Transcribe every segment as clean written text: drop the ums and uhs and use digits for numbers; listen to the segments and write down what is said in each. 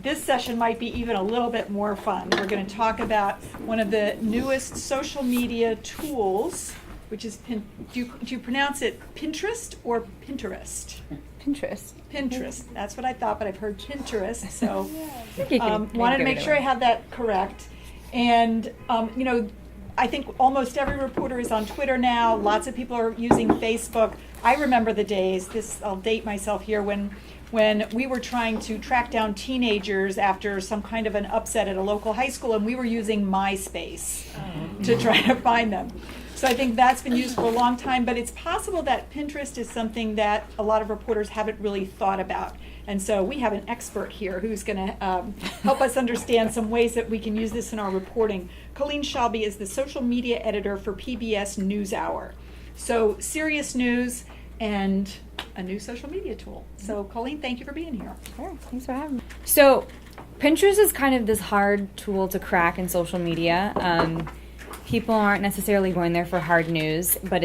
this session might be even a little bit more fun. We're going to talk about one of the newest social media tools, which is, do you pronounce it Pinterest or Pinterest? Pinterest. Pinterest. That's what I thought, but I've heard Pinterest, so Yeah. wanted to make sure I had that correct. And, I think almost every reporter is on Twitter now. Lots of people are using Facebook. I remember the days, I'll date myself here, when we were trying to track down teenagers after some kind of an upset at a local high school, and we were using MySpace to try to find them. So I think that's been used for a long time, but it's possible that Pinterest is something that a lot of reporters haven't really thought about. And so we have an expert here who's going to help us understand some ways that we can use this in our reporting. Colleen Shalby is the social media editor for PBS NewsHour. So serious news and a new social media tool. So Colleen, thank you for being here. Sure, thanks for having me. So Pinterest is kind of this hard tool to crack in social media. People aren't necessarily going there for hard news, but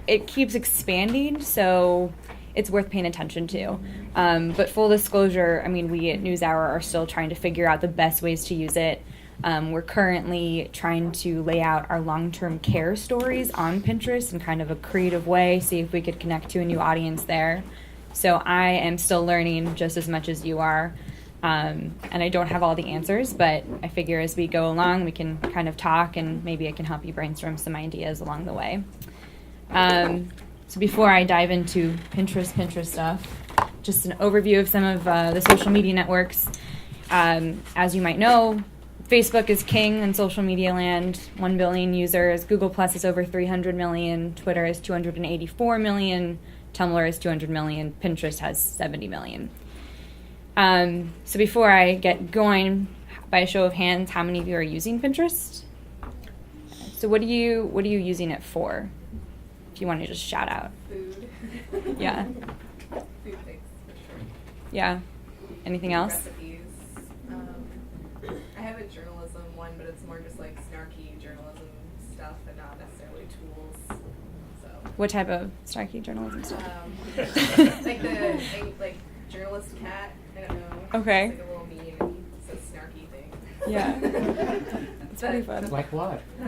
it keeps expanding, so it's worth paying attention to. But full disclosure, we at NewsHour are still trying to figure out the best ways to use it. We're currently trying to lay out our long-term care stories on Pinterest in kind of a creative way, see if we could connect to a new audience there. So I am still learning just as much as you are. And I don't have all the answers, but I figure as we go along, we can kind of talk, and maybe I can help you brainstorm some ideas along the way. So before I dive into Pinterest stuff, just an overview of some of the social media networks. As you might know, Facebook is king in social media land, 1 billion users. Google Plus is over 300 million. Twitter is 284 million. Tumblr is 200 million. Pinterest has 70 million. So before I get going, by a show of hands, how many of you are using Pinterest? So what are you using it for? If you want to just shout out. Food. Yeah. Food things, for sure. Yeah. Anything else? Recipes. I have a journalism one, but it's more just like snarky journalism stuff and not necessarily tools. So. What type of snarky journalism stuff? Like journalist cat. I don't know. Okay. It's like a little meme. It's a snarky thing. Yeah. It's pretty fun. Like what? No,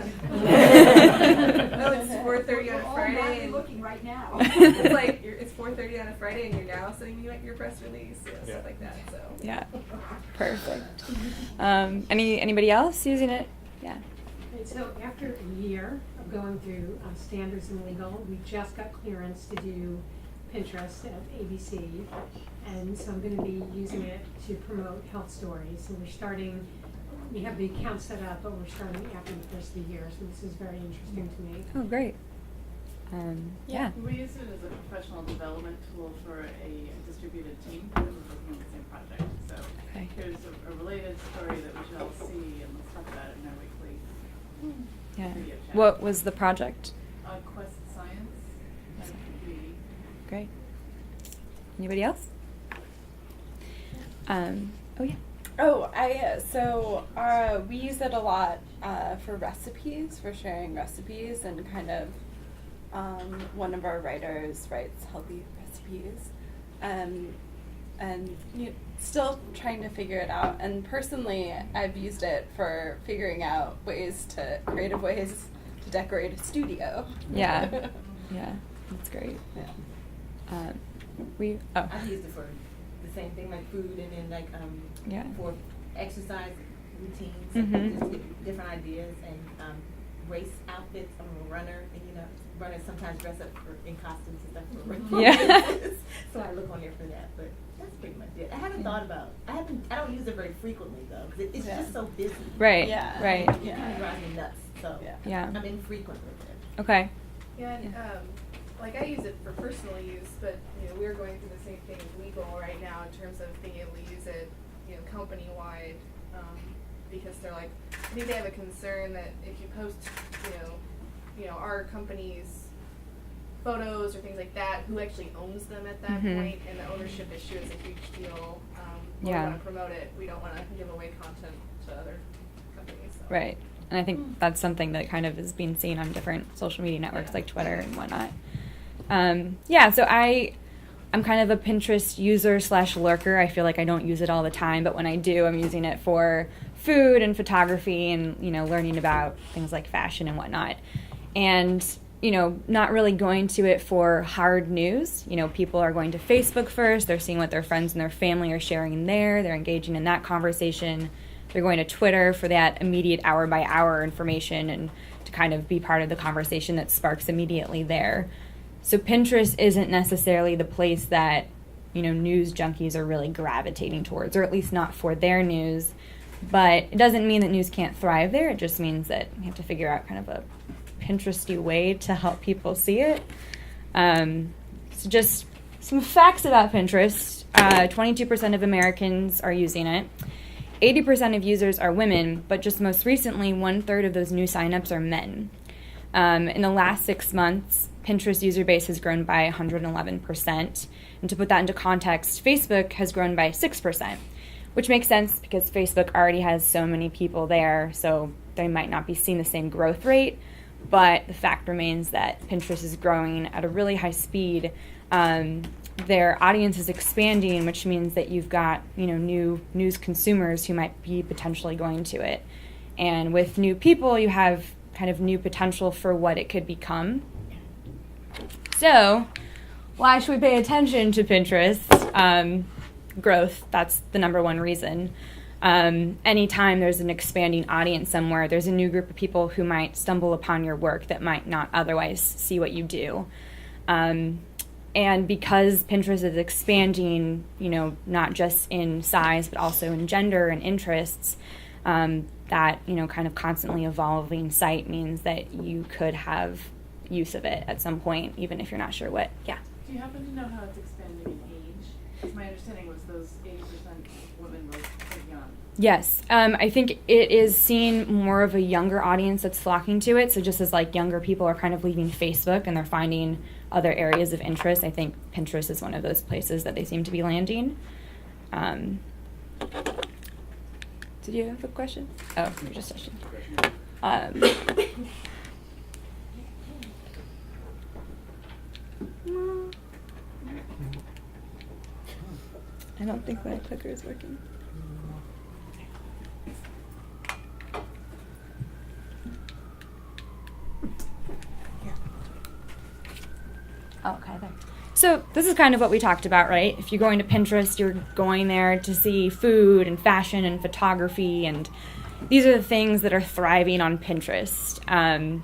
it's 4:30 on a Friday. I'm looking right now. It's like it's 4:30 on a Friday, and you're now sending me your press release, stuff like that. So. Yeah. Perfect. Anybody else using it? Yeah. And so after a year of going through standards and legal, we just got clearance to do Pinterest at ABC, and so I'm going to be using it to promote health stories. So we have the account set up, but we're starting after the first of the year, so this is very interesting to me. Oh, great. Yeah. We use it as a professional development tool for a distributed team that was working on the same project. So Okay. here's a related story that we should all see, and let's talk about it in our weekly Yeah. video chat. What was the project? Quest Science. Great. Anybody else? Oh yeah. We use it a lot for recipes, for sharing recipes, and kind of one of our writers writes healthy recipes, and still trying to figure it out. And personally, I've used it for figuring out creative ways to decorate a studio. Yeah. Yeah. That's great. Yeah. I've used it for the same thing, like food, and then Yeah. for exercise routines, Mhm. just different ideas, and race outfits. I'm a runner, and runners sometimes dress up in costumes and stuff for races. Yeah. So I look on there for that, but that's pretty much it. I haven't thought about. I don't use it very frequently though, because it's just so busy. Right. Yeah. Right. It kind of drives me nuts. So Yeah. I'm infrequent with it. Okay. Yeah, and, I use it for personal use, but we're going through the same thing with legal right now in terms of being able to use it, company wide, because they're like, I think they have a concern that if you post, our company's photos or things like that, who actually owns them at that Mhm. point, and the ownership issue is a huge deal. We Yeah. want to promote it. We don't want to give away content to other companies. So. Right. And I think that's something that kind of is being seen on different social media networks like Twitter and whatnot. So I'm kind of a Pinterest user / lurker. I feel like I don't use it all the time, but when I do, I'm using it for food and photography and, learning about things like fashion and whatnot. And, not really going to it for hard news. People are going to Facebook first. They're seeing what their friends and their family are sharing there. They're engaging in that conversation. They're going to Twitter for that immediate hour-by-hour information and to kind of be part of the conversation that sparks immediately there. So Pinterest isn't necessarily the place that, news junkies are really gravitating towards, or at least not for their news. But it doesn't mean that news can't thrive there. It just means that you have to figure out kind of a Pinteresty way to help people see it. So just some facts about Pinterest. 22% of Americans are using it. 80% of users are women, but just most recently, 1/3 of those new signups are men. In the last 6 months, Pinterest user base has grown by 111%. And to put that into context, Facebook has grown by 6%, which makes sense because Facebook already has so many people there, so they might not be seeing the same growth rate. But the fact remains that Pinterest is growing at a really high speed. Their audience is expanding, which means that you've got, new news consumers who might be potentially going to it. And with new people, you have kind of new potential for what it could become. So, why should we pay attention to Pinterest? Growth, that's the number one reason. Anytime there's an expanding audience somewhere, there's a new group of people who might stumble upon your work that might not otherwise see what you do. And because Pinterest is expanding, not just in size, but also in gender and interests, that, kind of constantly evolving site means that you could have use of it at some point, even if you're not sure what. Yeah. Do you happen to know how it's expanding in age? Because my understanding was those 80% women were taking on. Yes. I think it is seeing more of a younger audience that's flocking to it. So just as younger people are kind of leaving Facebook and they're finding other areas of interest, I think Pinterest is one of those places that they seem to be landing. Did you have a question? Oh, you're just touching. I don't think my clicker is working. Oh, okay, there. So this is kind of what we talked about, right? If you're going to Pinterest, you're going there to see food and fashion and photography, and these are the things that are thriving on Pinterest. And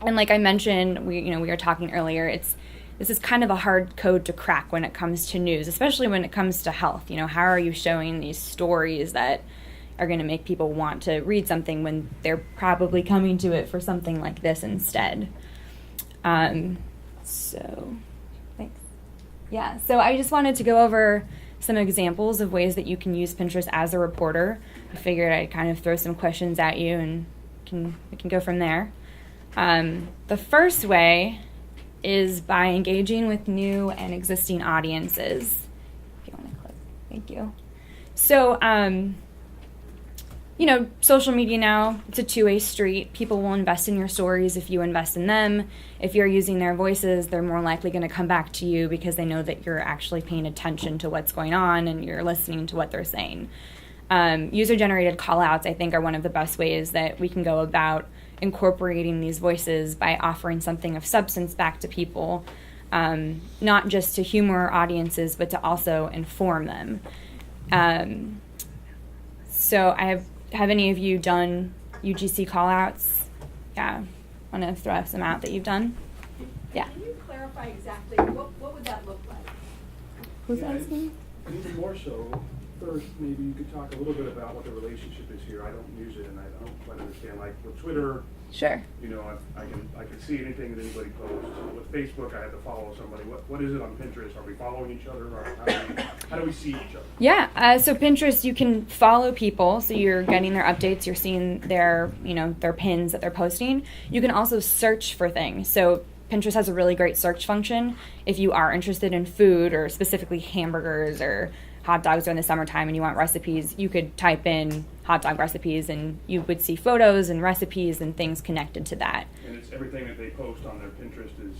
like I mentioned, we were talking earlier, this is kind of a hard code to crack when it comes to news, especially when it comes to health. How are you showing these stories that are going to make people want to read something when they're probably coming to it for something like this instead? So, thanks. Yeah, so I just wanted to go over some examples of ways that you can use Pinterest as a reporter. I figured I'd kind of throw some questions at you and we can go from there. The first way is by engaging with new and existing audiences. If you want to click, thank you. So, social media now, it's a two-way street. People will invest in your stories if you invest in them. If you're using their voices, they're more likely going to come back to you because they know that you're actually paying attention to what's going on and you're listening to what they're saying. User-generated call-outs, I think, are one of the best ways that we can go about incorporating these voices by offering something of substance back to people, not just to humor audiences, but to also inform them. So have any of you done UGC callouts? Yeah, want to throw some out that you've done? Yeah. Can you clarify exactly what would that look like? Who's asking? And even more so, first, maybe you could talk a little bit about what the relationship is here. I don't use it, and I don't quite understand. Like with Twitter, Sure. I can see anything that anybody posts. With Facebook, I have to follow somebody. What is it on Pinterest? Are we following each other, or how do we see each other? Yeah. So Pinterest, you can follow people, so you're getting their updates. You're seeing their pins that they're posting. You can also search for things. So Pinterest has a really great search function. If you are interested in food, or specifically hamburgers or hot dogs during the summertime and you want recipes, you could type in hot dog recipes and you would see photos and recipes and things connected to that. And it's everything that they post on their Pinterest is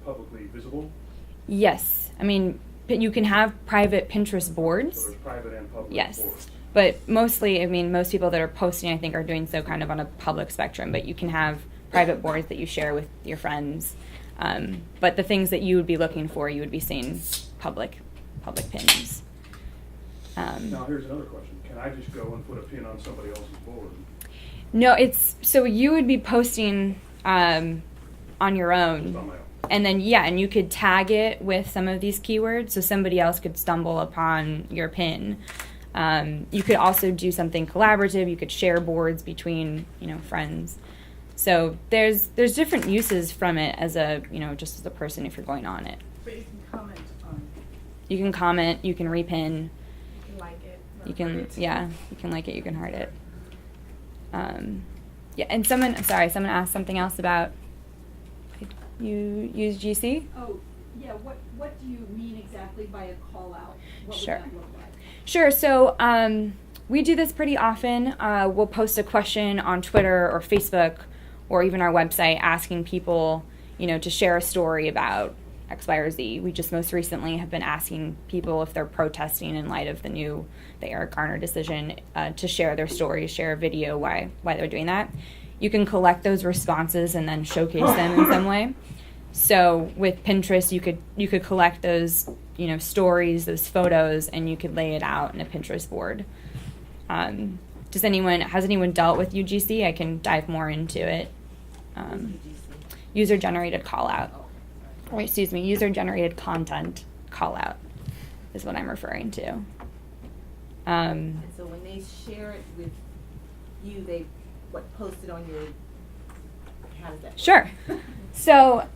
publicly visible? Yes. I mean, you can have private Pinterest So boards. there's private and public Yes. boards. But mostly, I mean, most people that are posting, I think, are doing so kind of on a public spectrum. But you can have private boards that you share with your friends. But the things that you would be looking for, you would be seeing public pins. Now, here's another question. Can I just go and put a pin on somebody else's board? No, it's so you would be posting on your own. Just on my own? And then, yeah, and you could tag it with some of these keywords so somebody else could stumble upon your pin. You could also do something collaborative. You could share boards between, friends. So there's different uses from it as a, just as a person if you're going on it. But you can comment on, You can comment, you can repin, You can like it. you can, yeah, you can like it, you can heart it. Yeah, and someone asked something else about, you use GC? Oh, yeah, what do you mean exactly by a call out? What Sure. would that look like? Sure. So we do this pretty often. We'll post a question on Twitter or Facebook or even our website asking people, to share a story about X, Y, or Z. We just most recently have been asking people if they're protesting in light of the Eric Garner decision to share their story, share a video why they're doing that. You can collect those responses and then showcase them in some way. So with Pinterest, you could collect those, stories, those photos, and you could lay it out in a Pinterest board. Has anyone dealt with UGC? I can dive more into it. User-generated call-out. Or excuse me, user-generated content call-out is what I'm referring to. And so when they share it with you, they post it on your, how does that work? Sure. So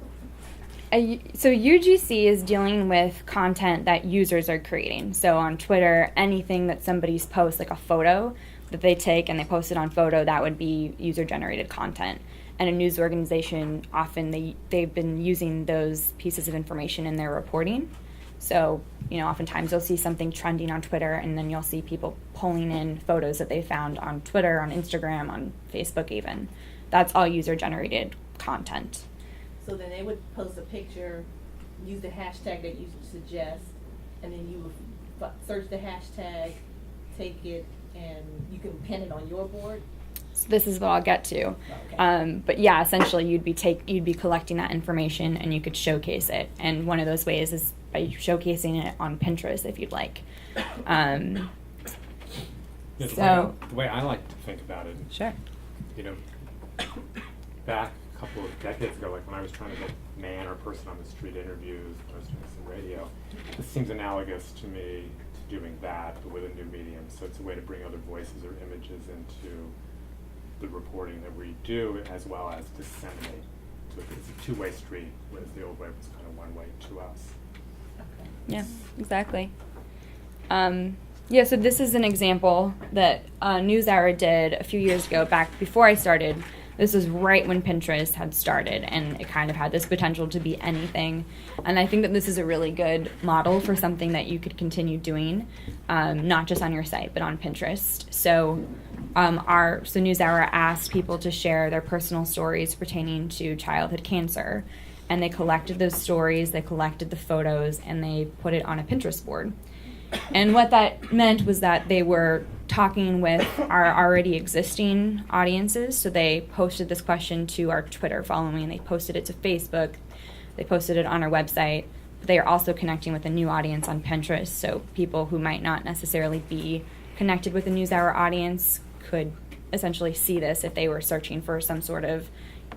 UGC is dealing with content that users are creating. So on Twitter, anything that somebody's posts, like a photo that they take and they post it on photo, that would be user-generated content. And a news organization, often they've been using those pieces of information in their reporting. So, oftentimes you'll see something trending on Twitter, and then you'll see people pulling in photos that they found on Twitter, on Instagram, on Facebook even. That's all user-generated content. So then they would post a picture, use the hashtag that you suggest, and then you would search the hashtag, take it, and you can pin it on your board? So this is what I'll get to. Okay. But yeah, essentially you'd be collecting that information and you could showcase it. And one of those ways is by showcasing it on Pinterest if you'd like. Yeah, So the way I like to think about it, sure. Back a couple of decades ago, like when I was trying to get man or person on the street interviews, when I was doing some radio, this seems analogous to me to doing that, but with a new medium. So it's a way to bring other voices or images into the reporting that we do, as well as disseminate. So it's a two-way street, whereas the old way was kind of one way to us. Yeah, exactly. Yeah, so this is an example that NewsHour did a few years ago, back before I started. This was right when Pinterest had started, and it kind of had this potential to be anything. And I think that this is a really good model for something that you could continue doing, not just on your site, but on Pinterest. So NewsHour asked people to share their personal stories pertaining to childhood cancer. And they collected those stories, they collected the photos, and they put it on a Pinterest board. And what that meant was that they were talking with our already existing audiences. So they posted this question to our Twitter following, they posted it to Facebook, they posted it on our website. But they are also connecting with a new audience on Pinterest. So people who might not necessarily be connected with the NewsHour audience could essentially see this if they were searching for some sort of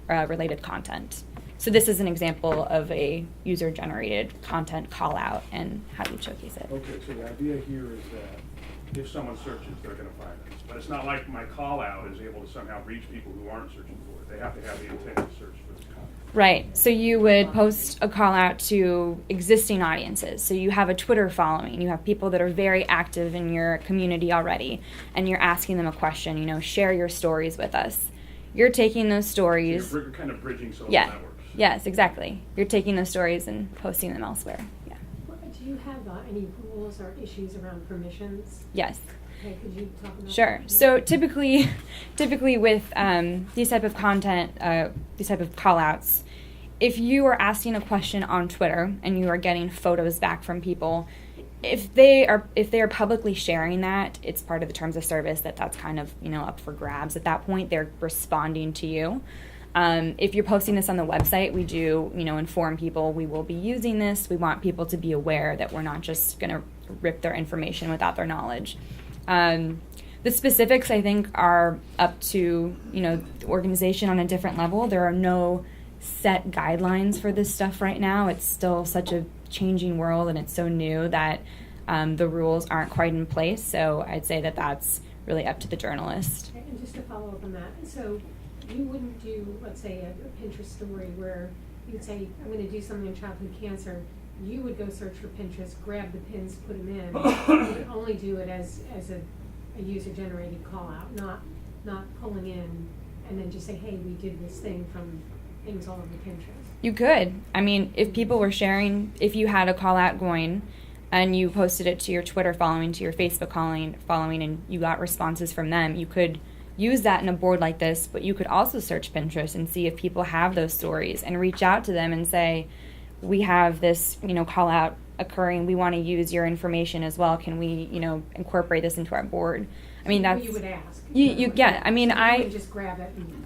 related content. So this is an example of a user-generated content call-out and how do you showcase it. Okay, so the idea here is that if someone searches, they're gonna find us. But it's not like my call out is able to somehow reach people who aren't searching for it. They have to have the intent to search for this content. Right. So you would post a call-out to existing audiences. So you have a Twitter following. You have people that are very active in your community already, and you're asking them a question, share your stories with us. You're taking those stories. So you're kind of bridging social Yeah. networks. Yes, exactly. You're taking those stories and posting them elsewhere. Yeah. Do you have any rules or issues around permissions? Yes. Okay, could you talk about Sure. that? So typically with these type of content, these type of call-outs, if you are asking a question on Twitter and you are getting photos back from people, if they are publicly sharing that, it's part of the terms of service that's kind of, up for grabs. At that point, they're responding to you. If you're posting this on the website, we do, inform people we will be using this. We want people to be aware that we're not just going to rip their information without their knowledge. The specifics, I think, are up to, the organization on a different level. There are no set guidelines for this stuff right now. It's still such a changing world, and it's so new that the rules aren't quite in place. So I'd say that that's really up to the journalist. And just to follow up on that, so you wouldn't do, let's say, a Pinterest story where you'd say, I'm going to do something in childhood cancer. You would go search for Pinterest, grab the pins, put them in. You would only do it as a user-generated call-out, not pulling in and then just say, hey, we did this thing from things all over Pinterest. You could. I mean, if people were sharing, if you had a call out going and you posted it to your Twitter following, to your Facebook following, and you got responses from them, you could use that in a board like this, but you could also search Pinterest and see if people have those stories and reach out to them and say, we have this, call out occurring. We want to use your information as well. Can we, incorporate this into our board? I mean, that's... You would ask. Yeah, I mean, so you would just grab it and...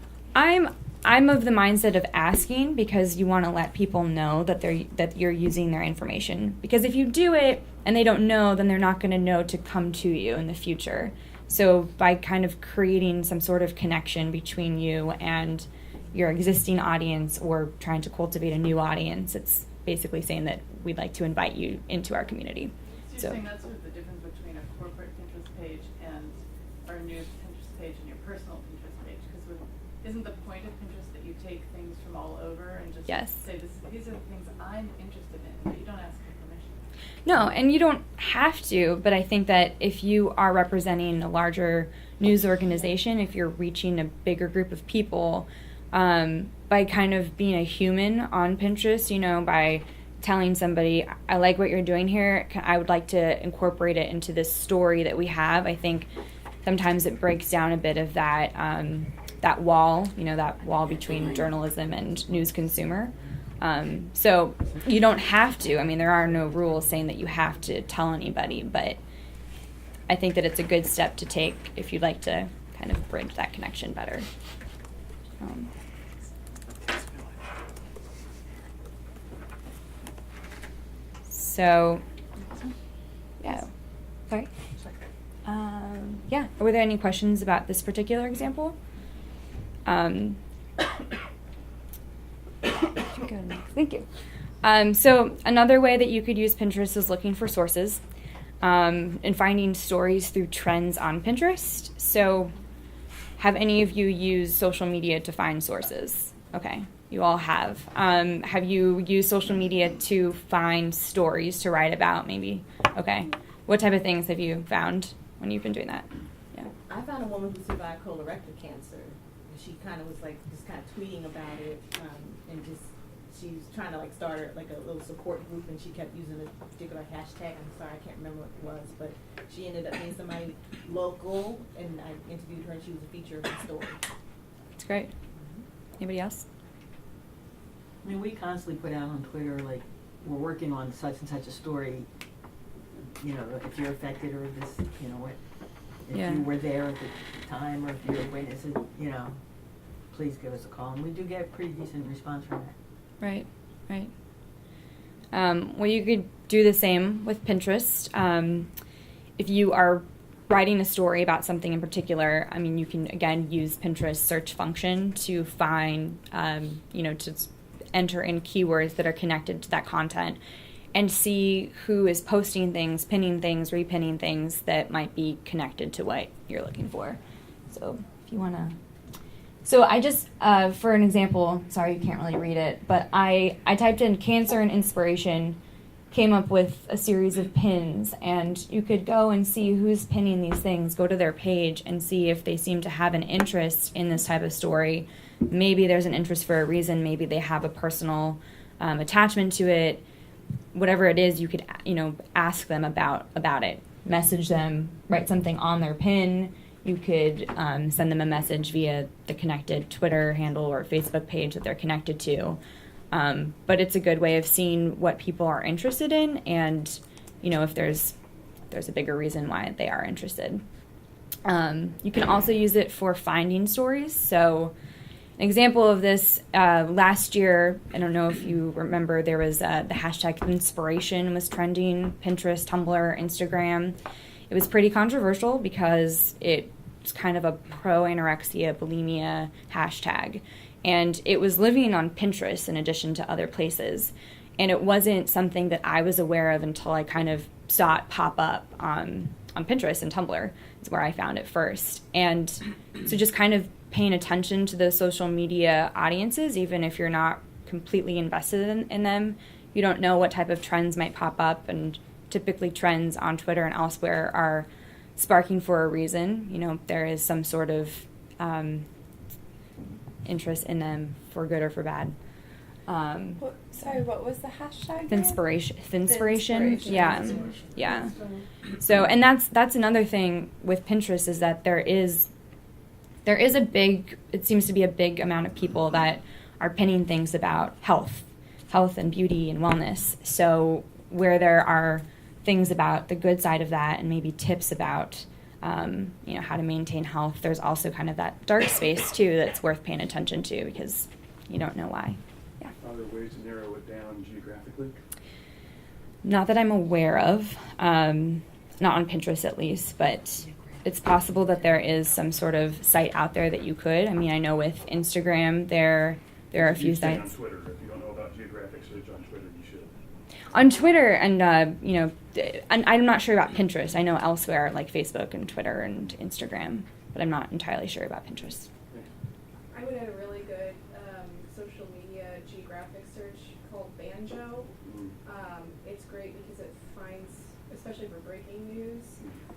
I'm of the mindset of asking because you want to let people know that you're using their information. Because if you do it and they don't know, then they're not going to know to come to you in the future. So by kind of creating some sort of connection between you and your existing audience or trying to cultivate a new audience, it's basically saying that we'd like to invite you into our community. So you're saying that's sort of the difference between a corporate Pinterest page and our new Pinterest page and your personal Pinterest page? Because isn't the point of Pinterest that you take things from all over and just say, these are the things I'm interested in, but you don't ask for permission? No, and you don't have to, but I think that if you are representing a larger news organization, if you're reaching a bigger group of people, by kind of being a human on Pinterest, by telling somebody, I like what you're doing here, I would like to incorporate it into this story that we have, I think sometimes it breaks down a bit of that that wall between journalism and news consumer. So you don't have to. I mean, there are no rules saying that you have to tell anybody, but I think that it's a good step to take if you'd like to kind of bridge that connection better. So, yeah. Sorry? Yeah. Were there any questions about this particular example? Thank you. So another way that you could use Pinterest is looking for sources and finding stories through trends on Pinterest. So have any of you used social media to find sources? Okay, you all have. Have you used social media to find stories to write about maybe? Okay. What type of things have you found when you've been doing that? Yeah. I found a woman who survived colorectal cancer. She kind of was just kind of tweeting about it, and she was trying to start a little support group, and she kept using a particular hashtag. I'm sorry, I can't remember what it was, but she ended up being somebody local, and I interviewed her, and she was a feature of my story. That's great. Anybody else? I mean, we constantly put out on Twitter, we're working on such and such a story, if you're affected or this, if you were there at the time or if you're a witness, please give us a call. And we do get a pretty decent response from that. Right. Well, you could do the same with Pinterest. If you are writing a story about something in particular, I mean, you can, again, use Pinterest search function to find, to enter in keywords that are connected to that content and see who is posting things, pinning things, repinning things that might be connected to what you're looking for. So if you want to... So I just, for an example, sorry you can't really read it, but I typed in cancer and inspiration, came up with a series of pins, and you could go and see who's pinning these things, go to their page and see if they seem to have an interest in this type of story. Maybe there's an interest for a reason, maybe they have a personal attachment to it. Whatever it is, you could, ask them about it, message them, write something on their pin. You could send them a message via the connected Twitter handle or Facebook page that they're connected to. But it's a good way of seeing what people are interested in, and if there's a bigger reason why they are interested. You can also use it for finding stories. So an example of this, last year, I don't know if you remember, there was the hashtag inspiration was trending, Pinterest, Tumblr, Instagram. It was pretty controversial because it's kind of a pro-anorexia, bulimia hashtag. And it was living on Pinterest in addition to other places. And it wasn't something that I was aware of until I kind of saw it pop up on Pinterest and Tumblr. Is where I found it first. And so just kind of paying attention to those social media audiences, even if you're not completely invested in them, you don't know what type of trends might pop up. And typically trends on Twitter and elsewhere are sparking for a reason. There is some sort of interest in them for good or for bad. What was the hashtag? Finspiration. Yeah. So, and that's another thing with Pinterest, is that there is a big, it seems to be a big amount of people that are pinning things about health and beauty and wellness. So where there are things about the good side of that and maybe tips about how to maintain health, there's also kind of that dark space too that's worth paying attention to, because you don't know why. Yeah. Are there ways to narrow it down geographically? Not that I'm aware of, not on Pinterest at least, but it's possible that there is some sort of site out there that you could. I mean, I know with Instagram there are a few You stay sites. on Twitter. If you don't know about geographic search on Twitter, you should. On Twitter and and I'm not sure about Pinterest. I know elsewhere like Facebook and Twitter and Instagram, but I'm not entirely sure about Pinterest. I would add a really good social media geographic search called Banjo. It's great because it finds, especially for breaking news,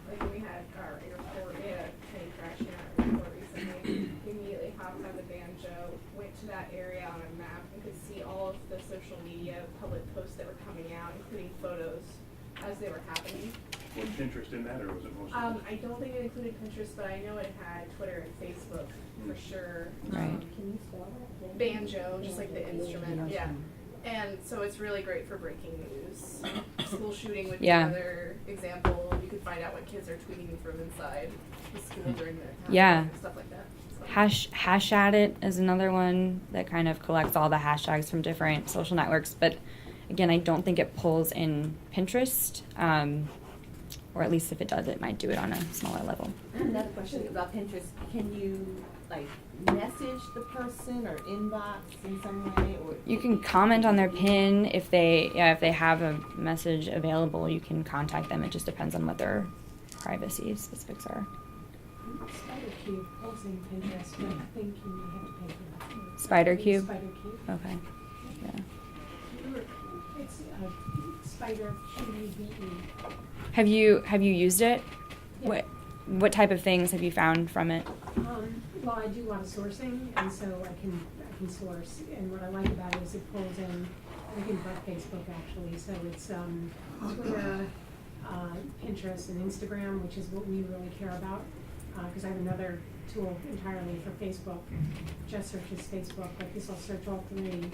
like when we had our airport, we had a train crash in our airport recently, we immediately hopped on the Banjo, went to that area on a map, and could see all of the social media public posts that were coming out, including photos as they were happening. Was Pinterest in that, or was it mostly? I don't think it included Pinterest, but I know it had Twitter and Facebook for sure. Right. Can you spell that? Banjo, just like the instrument, yeah. And so it's really great for breaking news. School shooting would be Yeah. another example. You could find out what kids are tweeting from inside the school during their time. Yeah. Stuff like that. So. Hash at it is another one that kind of collects all the hashtags from different social networks, but again, I don't think it pulls in Pinterest, or at least if it does, it might do it on a smaller level. Another question about Pinterest, can you message the person or inbox in some way, or? You can comment on their pin if they have a message available. You can contact them. It just depends on what their privacy specifics are. SpiderCube pulls in Pinterest, but I think you may have to pay for that. SpiderCube? SpiderCube. Okay. Yeah. It's Spider QUBE. Have you used it? Yeah. What type of things have you found from it? Well, I do a lot of sourcing, and so I can source. And what I like about it is it pulls in everything but Facebook, actually. So it's Twitter, Pinterest, and Instagram, which is what we really care about. Because I have another tool entirely for Facebook. Just searches Facebook, but this will search all three, and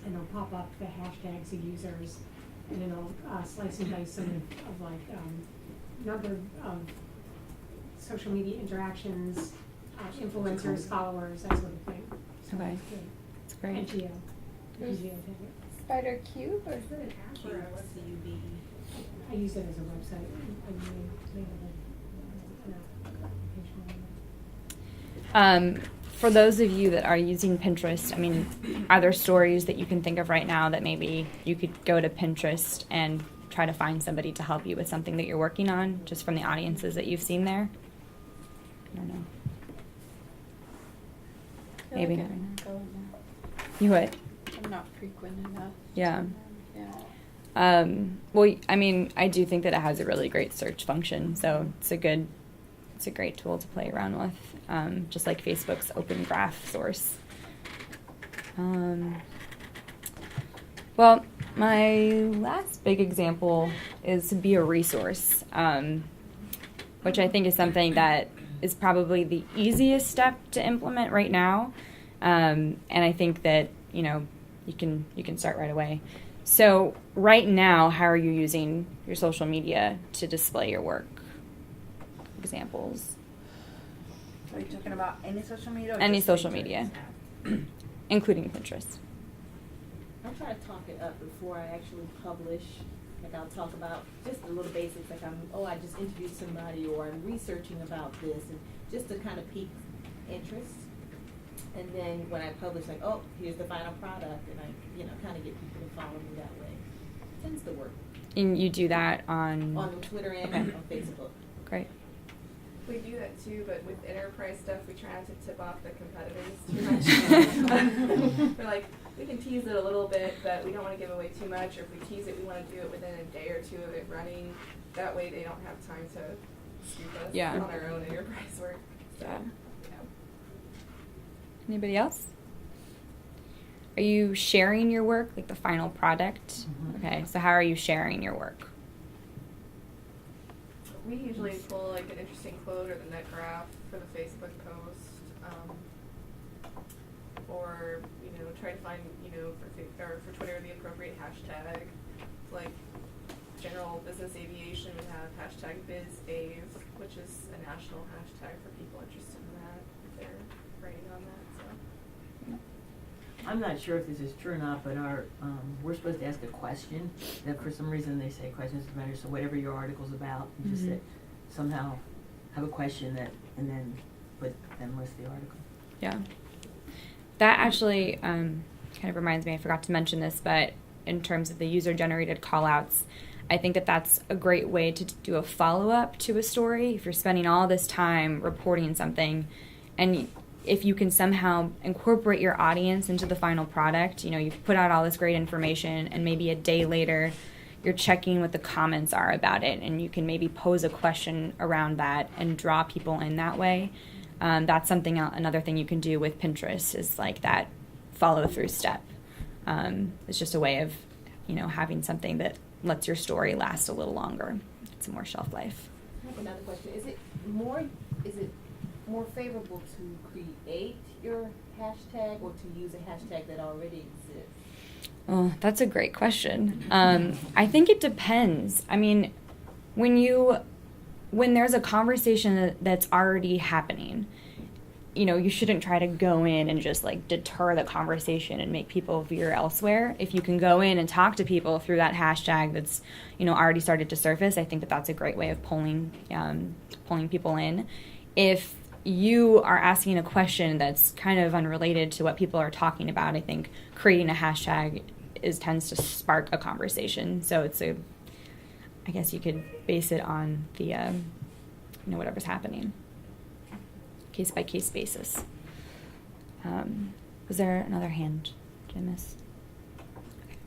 it'll pop up the hashtags of users, and it'll slice and dice some of number of social media interactions, influencers, followers, that sort of thing. So Okay. it's good. It's great. And geo. There's Geo tag it. Spider Cube or Is it an app or a website? I use it as a website. I made an application. For those of you that are using Pinterest, I mean, are there stories that you can think of right now that maybe you could go to Pinterest and try to find somebody to help you with something that you're working on, just from the audiences that you've seen there? I don't know. Maybe not right now. Go in there. You would? I'm not frequent enough. Yeah. Yeah. Well, I mean, I do think that it has a really great search function, so it's a great tool to play around with, just like Facebook's Open Graph source. Well, my last big example is to be a resource, which I think is something that is probably the easiest step to implement right now. And I think that, you can start right away. So right now, how are you using your social media to display your work? Examples. Are you talking about any social media? Or Any just social Pinterest? media, including Pinterest. I try to talk it up before I actually publish. Like I'll talk about just the little basics, like I just interviewed somebody, or I'm researching about this, and just to kind of pique interest. And then when I publish, like, oh, here's the final product, and I, kind of get people to follow me that way. It tends to work. And you do that on Twitter and Okay. on Facebook. Great. We do that too, but with enterprise stuff, we try not to tip off the competitors too much. We're like, we can tease it a little bit, but we don't want to give away too much. Or if we tease it, we want to do it within a day or two of it running. That way they don't have time to scoop us Yeah. on our own enterprise work. So, Yeah. yeah. Anybody else? Are you sharing your work, like the final product? Mhm. Okay, so how are you sharing your work? We usually pull like an interesting quote or the net graph for the Facebook post, or try to find for Twitter the appropriate hashtag. Like general business aviation, we have hashtag BizAve, which is a national hashtag for people interested in that if they're writing on that. So. I'm not sure if this is true or not, but we're supposed to ask a question. That for some reason they say questions matter. So whatever your article's about, you just say, somehow have a question and then list the article. Yeah. That actually kind of reminds me, I forgot to mention this, but in terms of the user-generated callouts, I think that that's a great way to do a follow-up to a story. If you're spending all this time reporting something, and if you can somehow incorporate your audience into the final product, you've put out all this great information, and maybe a day later, you're checking what the comments are about it, and you can maybe pose a question around that and draw people in that way. That's something another thing you can do with Pinterest is like that follow-through step. It's just a way of, having something that lets your story last a little longer. It's more shelf life. I have another question. Is it more favorable to create your hashtag or to use a hashtag that already exists? Oh, that's a great question. I think it depends. I mean, when there's a conversation that's already happening, you shouldn't try to go in and just like deter the conversation and make people veer elsewhere. If you can go in and talk to people through that hashtag that's, already started to surface, I think that that's a great way of pulling people in. If you are asking a question that's kind of unrelated to what people are talking about, I think creating a hashtag tends to spark a conversation. So I guess you could base it on the, whatever's happening. Case by case basis. Was there another hand? Did I miss? Okay.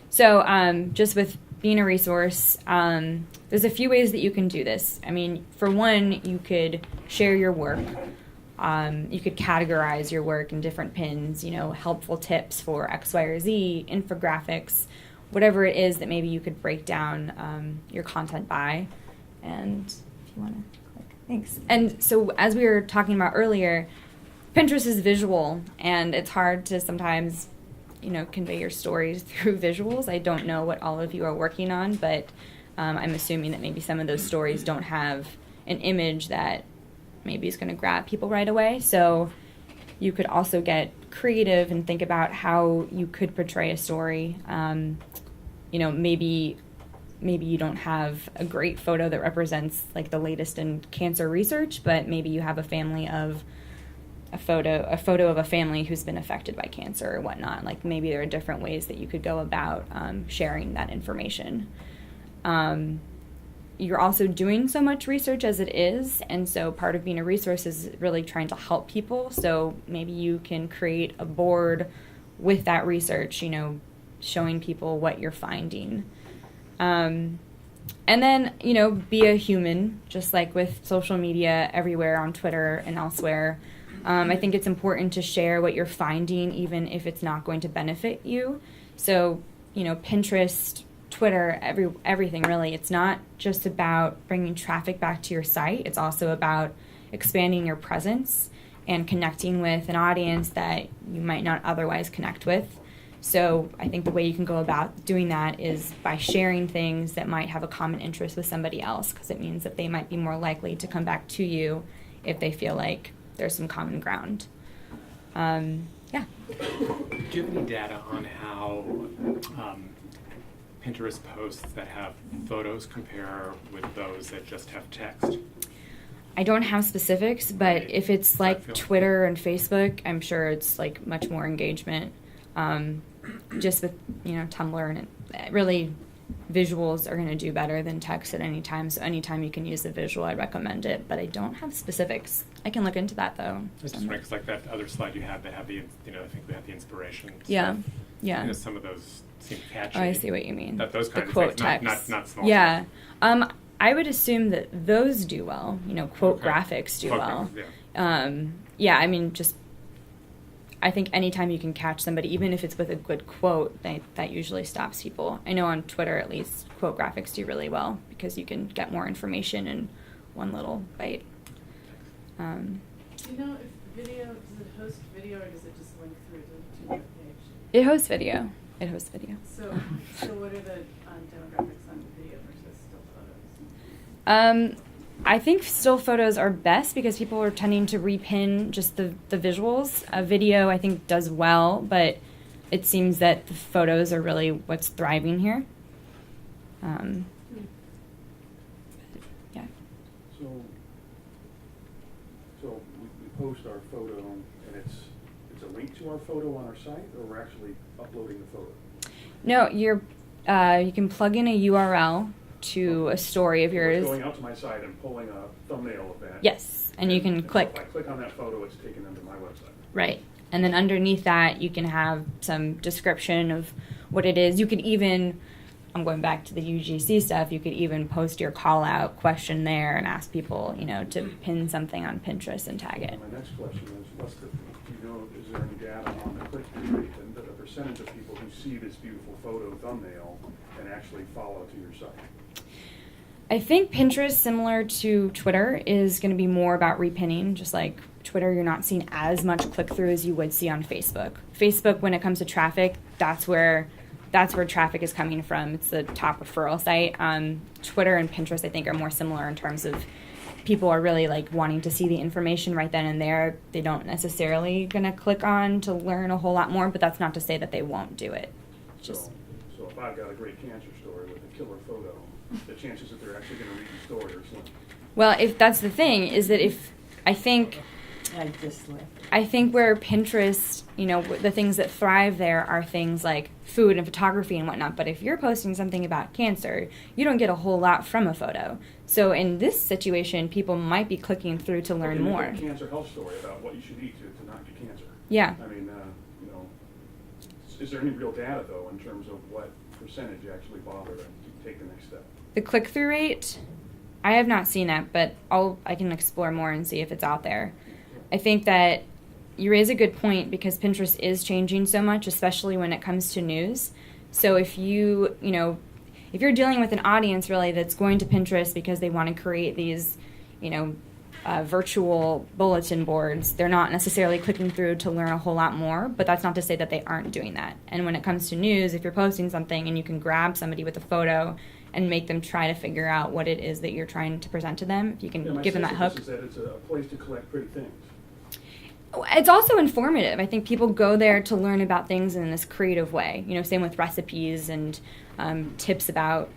So just with being a resource, there's a few ways that you can do this. I mean, for one, you could share your work. You could categorize your work in different pins, helpful tips for X, Y, or Z, infographics, whatever it is that maybe you could break down your content by. And if you want to click, thanks. And so as we were talking about earlier, Pinterest is visual, and it's hard to sometimes, convey your stories through visuals. I don't know what all of you are working on, but I'm assuming that maybe some of those stories don't have an image that maybe is going to grab people right away. So you could also get creative and think about how you could portray a story. Maybe you don't have a great photo that represents like the latest in cancer research, but maybe you have a photo of a family who's been affected by cancer or whatnot. Like maybe there are different ways that you could go about sharing that information. You're also doing so much research as it is, and so part of being a resource is really trying to help people. So maybe you can create a board with that research, showing people what you're finding. And then, be a human, just like with social media everywhere on Twitter and elsewhere. I think it's important to share what you're finding, even if it's not going to benefit you. So, Pinterest, Twitter, everything really. It's not just about bringing traffic back to your site. It's also about expanding your presence and connecting with an audience that you might not otherwise connect with. So I think the way you can go about doing that is by sharing things that might have a common interest with somebody else, because it means that they might be more likely to come back to you if they feel like there's some common ground. Yeah. Do you have any data on how Pinterest posts that have photos compare with those that just have text? I don't have specifics, but if it's like Twitter and Facebook, I'm sure it's like much more engagement. Just with, Tumblr, and really visuals are going to do better than text at any time. So anytime you can use the visual, I'd recommend it. But I don't have specifics. I can look into that though. It's just because like that other slide you had, they have the, I think they have the inspiration. Yeah, stuff. yeah. Some of those seem catchy. Oh, I see what you mean. Those the kinds quote of things, text. not small. Yeah. I would assume that those do well. Quote Okay. graphics do Quote well. graphics, yeah. Yeah, I mean, I think anytime you can catch somebody, even if it's with a good quote, that usually stops people. I know on Twitter, at least, quote graphics do really well because you can get more information in one little bite. Do you know if video, does it host video or does it just link through to the page? It hosts video. So what are the demographics on video versus still photos? I think still photos are best because people are tending to repin just the visuals. A video, I think, does well, but it seems that the photos are really what's thriving here. Yeah. So we post our photo, and it's a link to our photo on our site, or we're actually uploading the photo? No, you can plug in a URL to a story of yours. Going out to my site and pulling a thumbnail of that. Yes, and you can click. So if I click on that photo, it's taken them to my website. Right. And then underneath that, you can have some description of what it is. You could even, I'm going back to the UGC stuff, you could even post your call out question there and ask people, to pin something on Pinterest and tag it. My next question is, is there any data on the click-through rate and the percentage of people who see this beautiful photo thumbnail and actually follow to your site? I think Pinterest, similar to Twitter, is going to be more about repinning. Just like Twitter, you're not seeing as much click-through as you would see on Facebook. Facebook, when it comes to traffic, that's where traffic is coming from. It's the top referral site. Twitter and Pinterest, I think, are more similar in terms of people are really like wanting to see the information right then and there. They don't necessarily going to click on to learn a whole lot more, but that's not to say that they won't do it. So if I've got a great cancer story with a killer photo, the chances that they're actually going to read the story are slim. Well, if that's the thing, is that I think where Pinterest, the things that thrive there are things like food and photography and whatnot. But if you're posting something about cancer, you don't get a whole lot from a photo. So in this situation, people might be clicking through to learn more. A cancer health story about what you should eat to not get cancer. Yeah. I mean, is there any real data though in terms of what percentage actually bother to take the next step? The click-through rate, I have not seen that, but I can explore more and see if it's out there. I think that you raise a good point because Pinterest is changing so much, especially when it comes to news. So if you're dealing with an audience really that's going to Pinterest because they want to create these, virtual bulletin boards, they're not necessarily clicking through to learn a whole lot more, but that's not to say that they aren't doing that. And when it comes to news, if you're posting something and you can grab somebody with a photo and make them try to figure out what it is that you're trying to present to them, if you can give them that hook. Is that it's a place to collect pretty things. It's also informative. I think people go there to learn about things in this creative way. Same with recipes and tips about,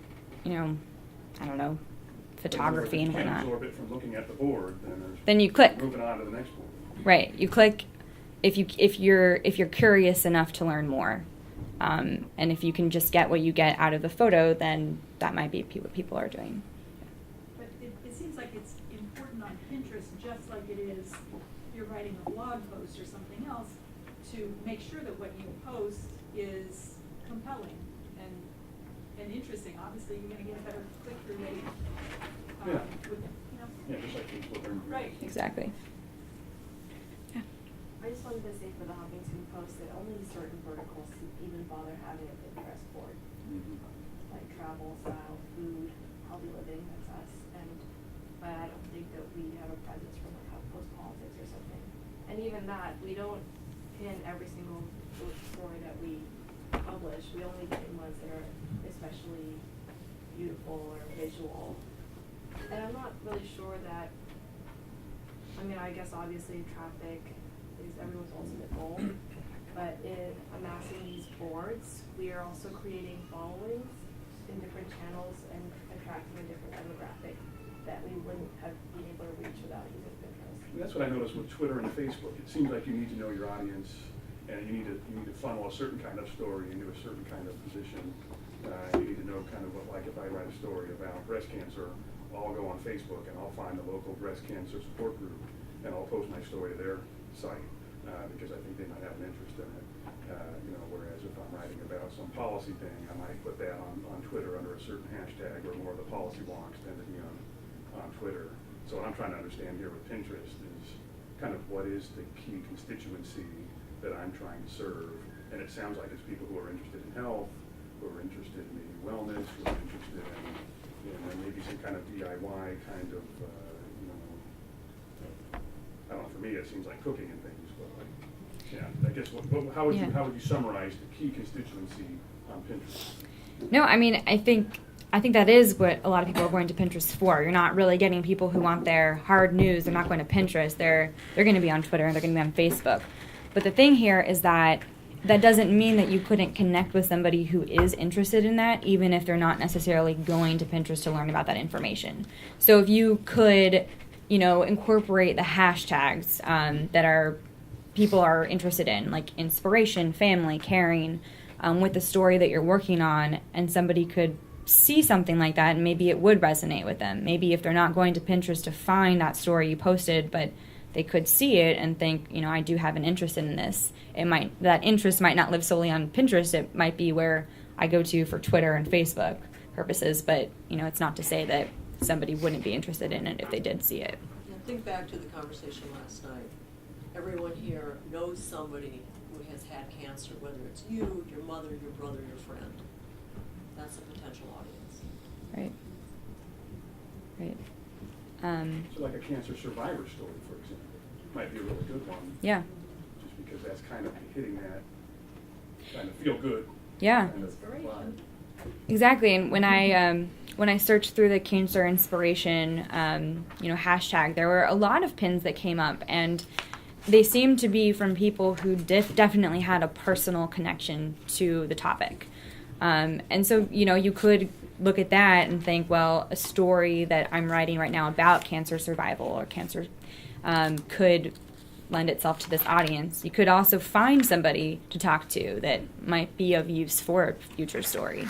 photography and whatnot. If you can't absorb it from looking at the board, then you click. Moving on to the next board. Right. You click if you're curious enough to learn more, and if you can just get what you get out of the photo, then that might be what people are doing. But it seems like it's important on Pinterest, just like it is if you're writing a blog post or something else, to make sure that what you post is compelling and interesting. Obviously, you're going to get a better click-through rate. Just like people are. Right. Exactly. Yeah. I just wanted to say for the Hopkinton Post that only certain verticals even bother having a Pinterest board. Like travel, style, food, healthy living, that's us. And I don't think that we have a presence from like HuffPost Politics or something. And even that, we don't pin every single story that we publish, we only get in ones that are especially beautiful or visual. And I'm not really sure that, I mean, I guess obviously traffic is everyone's ultimate goal, but in amassing these boards, we are also creating followings in different channels and attracting a different demographic that we wouldn't have been able to reach without using Pinterest. And that's what I noticed with Twitter and Facebook. It seems like you need to know your audience, and you need to funnel a certain kind of story into a certain kind of position. You need to know kind of what, like if I write a story about breast cancer, I'll go on Facebook and I'll find the local breast cancer support group, and I'll post my story to their site because I think they might have an interest in it. Whereas if I'm writing about some policy thing, I might put that on Twitter under a certain hashtag, or more of the policy wonks tend to be on Twitter. So what I'm trying to understand here with Pinterest is kind of what is the key constituency that I'm trying to serve. And it sounds like it's people who are interested in health, who are interested in maybe wellness, who are interested in maybe some kind of DIY kind of, I don't know, for me it seems like cooking and things, but like, yeah, I guess how would you summarize the key constituency on Pinterest? No, I mean, I think that is what a lot of people are going to Pinterest for. You're not really getting people who want their hard news. They're not going to Pinterest. They're going to be on Twitter and they're going to be on Facebook. But the thing here is that doesn't mean that you couldn't connect with somebody who is interested in that, even if they're not necessarily going to Pinterest to learn about that information. So if you could, incorporate the hashtags that people are interested in, like inspiration, family, caring, with the story that you're working on, and somebody could see something like that and maybe it would resonate with them. Maybe if they're not going to Pinterest to find that story you posted, but they could see it and think, I do have an interest in this. That interest might not live solely on Pinterest. It might be where I go to for Twitter and Facebook purposes, but it's not to say that somebody wouldn't be interested in it if they did see it. Think back to the conversation last night. Everyone here knows somebody who has had cancer, whether it's you, your mother, your brother, your friend. That's a potential audience. Right. So like a cancer survivor story, for example, might be a really good one. Yeah. Just because that's kind of hitting that kind of feel good. Yeah. Kind of vibe. Exactly. And when I searched through the cancer inspiration, hashtag, there were a lot of pins that came up, and they seemed to be from people who definitely had a personal connection to the topic. And so, you could look at that and think, well, a story that I'm writing right now about cancer survival or cancer could lend itself to this audience. You could also find somebody to talk to that might be of use for a future story.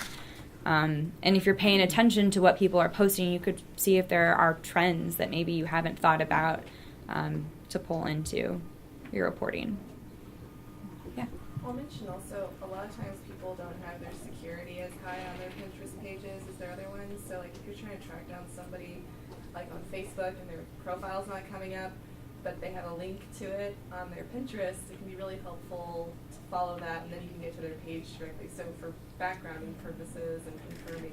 And if you're paying attention to what people are posting, you could see if there are trends that maybe you haven't thought about to pull into your reporting. Yeah. I'll mention also, a lot of times people don't have their security as high on their Pinterest pages as their other ones. So like if you're trying to track down somebody like on Facebook and their profile's not coming up, but they have a link to it on their Pinterest, it can be really helpful to follow that, and then you can get to their page directly. So for backgrounding purposes and confirming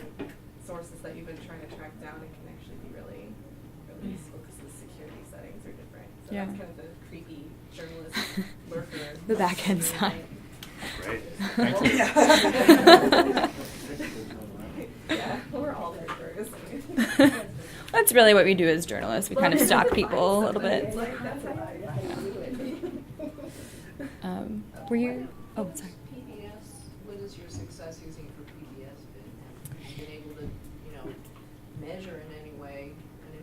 sources that you've been trying to track down, it can actually be really, really useful because the security settings are different. So that's kind of the creepy journalist lurker. The back end side. Great. Thank you. Yeah, we're all lurkers. That's really what we do as journalists. We kind of stalk people a little bit. Were you? Oh, sorry. PBS, what is your success using for PBS been? Have you been able to, measure in any way an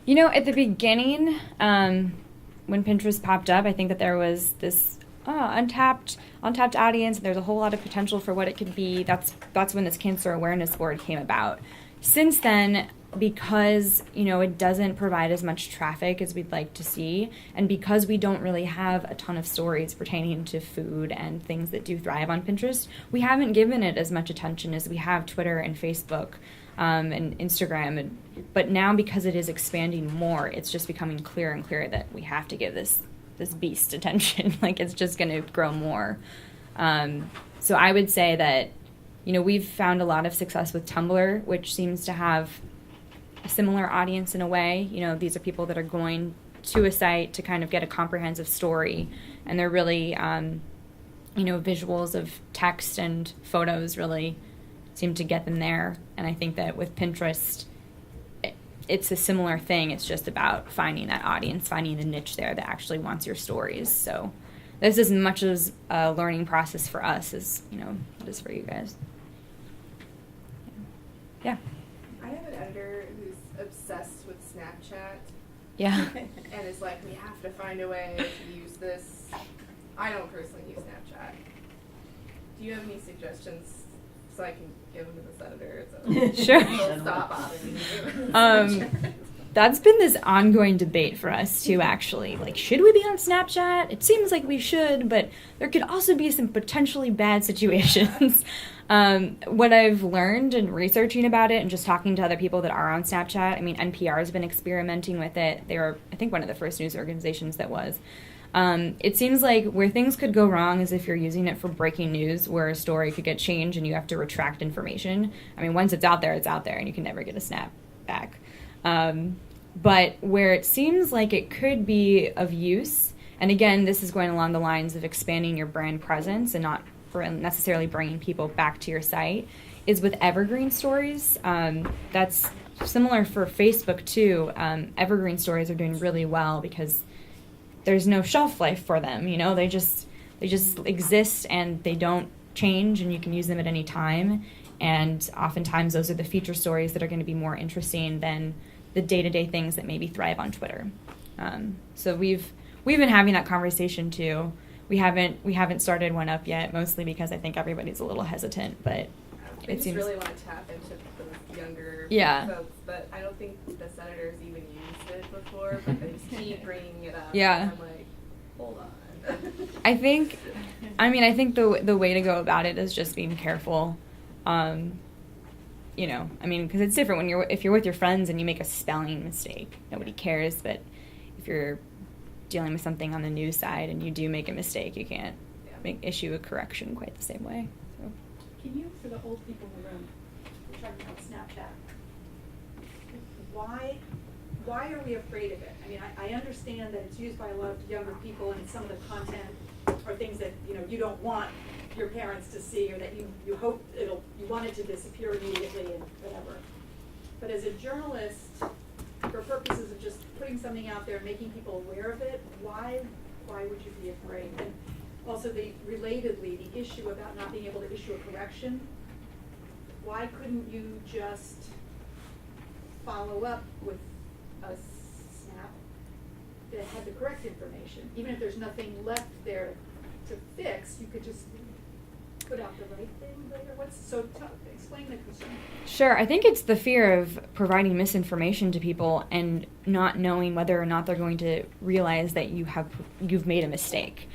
impact? At the beginning, when Pinterest popped up, I think that there was this untapped audience. There's a whole lot of potential for what it could be. That's when this cancer awareness board came about. Since then, because it doesn't provide as much traffic as we'd like to see, and because we don't really have a ton of stories pertaining to food and things that do thrive on Pinterest, we haven't given it as much attention as we have Twitter and Facebook and Instagram. But now, because it is expanding more, it's just becoming clearer and clearer that we have to give this beast attention. Like, it's just going to grow more. So I would say that we've found a lot of success with Tumblr, which seems to have a similar audience in a way. These are people that are going to a site to kind of get a comprehensive story, and they're really visuals of text and photos really seem to get them there. And I think that with Pinterest, it's a similar thing. It's just about finding that audience, finding the niche there that actually wants your stories. So this is as much as a learning process for us as, it is for you guys. Yeah. I have an editor who's obsessed with Snapchat. Yeah. And is like, we have to find a way to use this. I don't personally use Snapchat. Do you have any suggestions so I can give them to this editor so Sure. he'll stop bothering me? That's been this ongoing debate for us too, actually. Like, should we be on Snapchat? It seems like we should, but there could also be some potentially bad situations. What I've learned in researching about it and just talking to other people that are on Snapchat, I mean, NPR has been experimenting with it. They were, I think, one of the first news organizations that was. It seems like where things could go wrong is if you're using it for breaking news, where a story could get changed and you have to retract information. I mean, once it's out there, and you can never get a snap back. But where it seems like it could be of use, and again, this is going along the lines of expanding your brand presence and not necessarily bringing people back to your site, is with evergreen stories. That's similar for Facebook too. Evergreen stories are doing really well because there's no shelf life for them. They just exist and they don't change, and you can use them at any time. And oftentimes those are the feature stories that are going to be more interesting than the day-to-day things that maybe thrive on Twitter. So we've been having that conversation too. We haven't started one up yet, mostly because I think everybody's a little hesitant, but I just really want to tap into the younger folks, but I don't think the senators even used it before, but they just keep bringing it up. Yeah. And I'm like, hold on. I think the way to go about it is just being careful. Because it's different if you're with your friends and you make a spelling mistake, nobody cares. But if you're dealing with something on the news side and you do make a mistake, you can't issue a correction quite the same way. So. Can you, for the old people in the room, we're talking about Snapchat, why are we afraid of it? I mean, I understand that it's used by a lot of younger people, and some of the content are things that you don't want your parents to see, or that you hope you want it to disappear immediately and whatever. But as a journalist, for purposes of just putting something out there and making people aware of it, why would you be afraid? And also, relatedly, the issue about not being able to issue a correction, why couldn't you just follow up with a snap that had the correct information? Even if there's nothing left there to fix, you could just put out the right thing later. Explain the concern. Sure, I think it's the fear of providing misinformation to people and not knowing whether or not they're going to realize that you've made a mistake.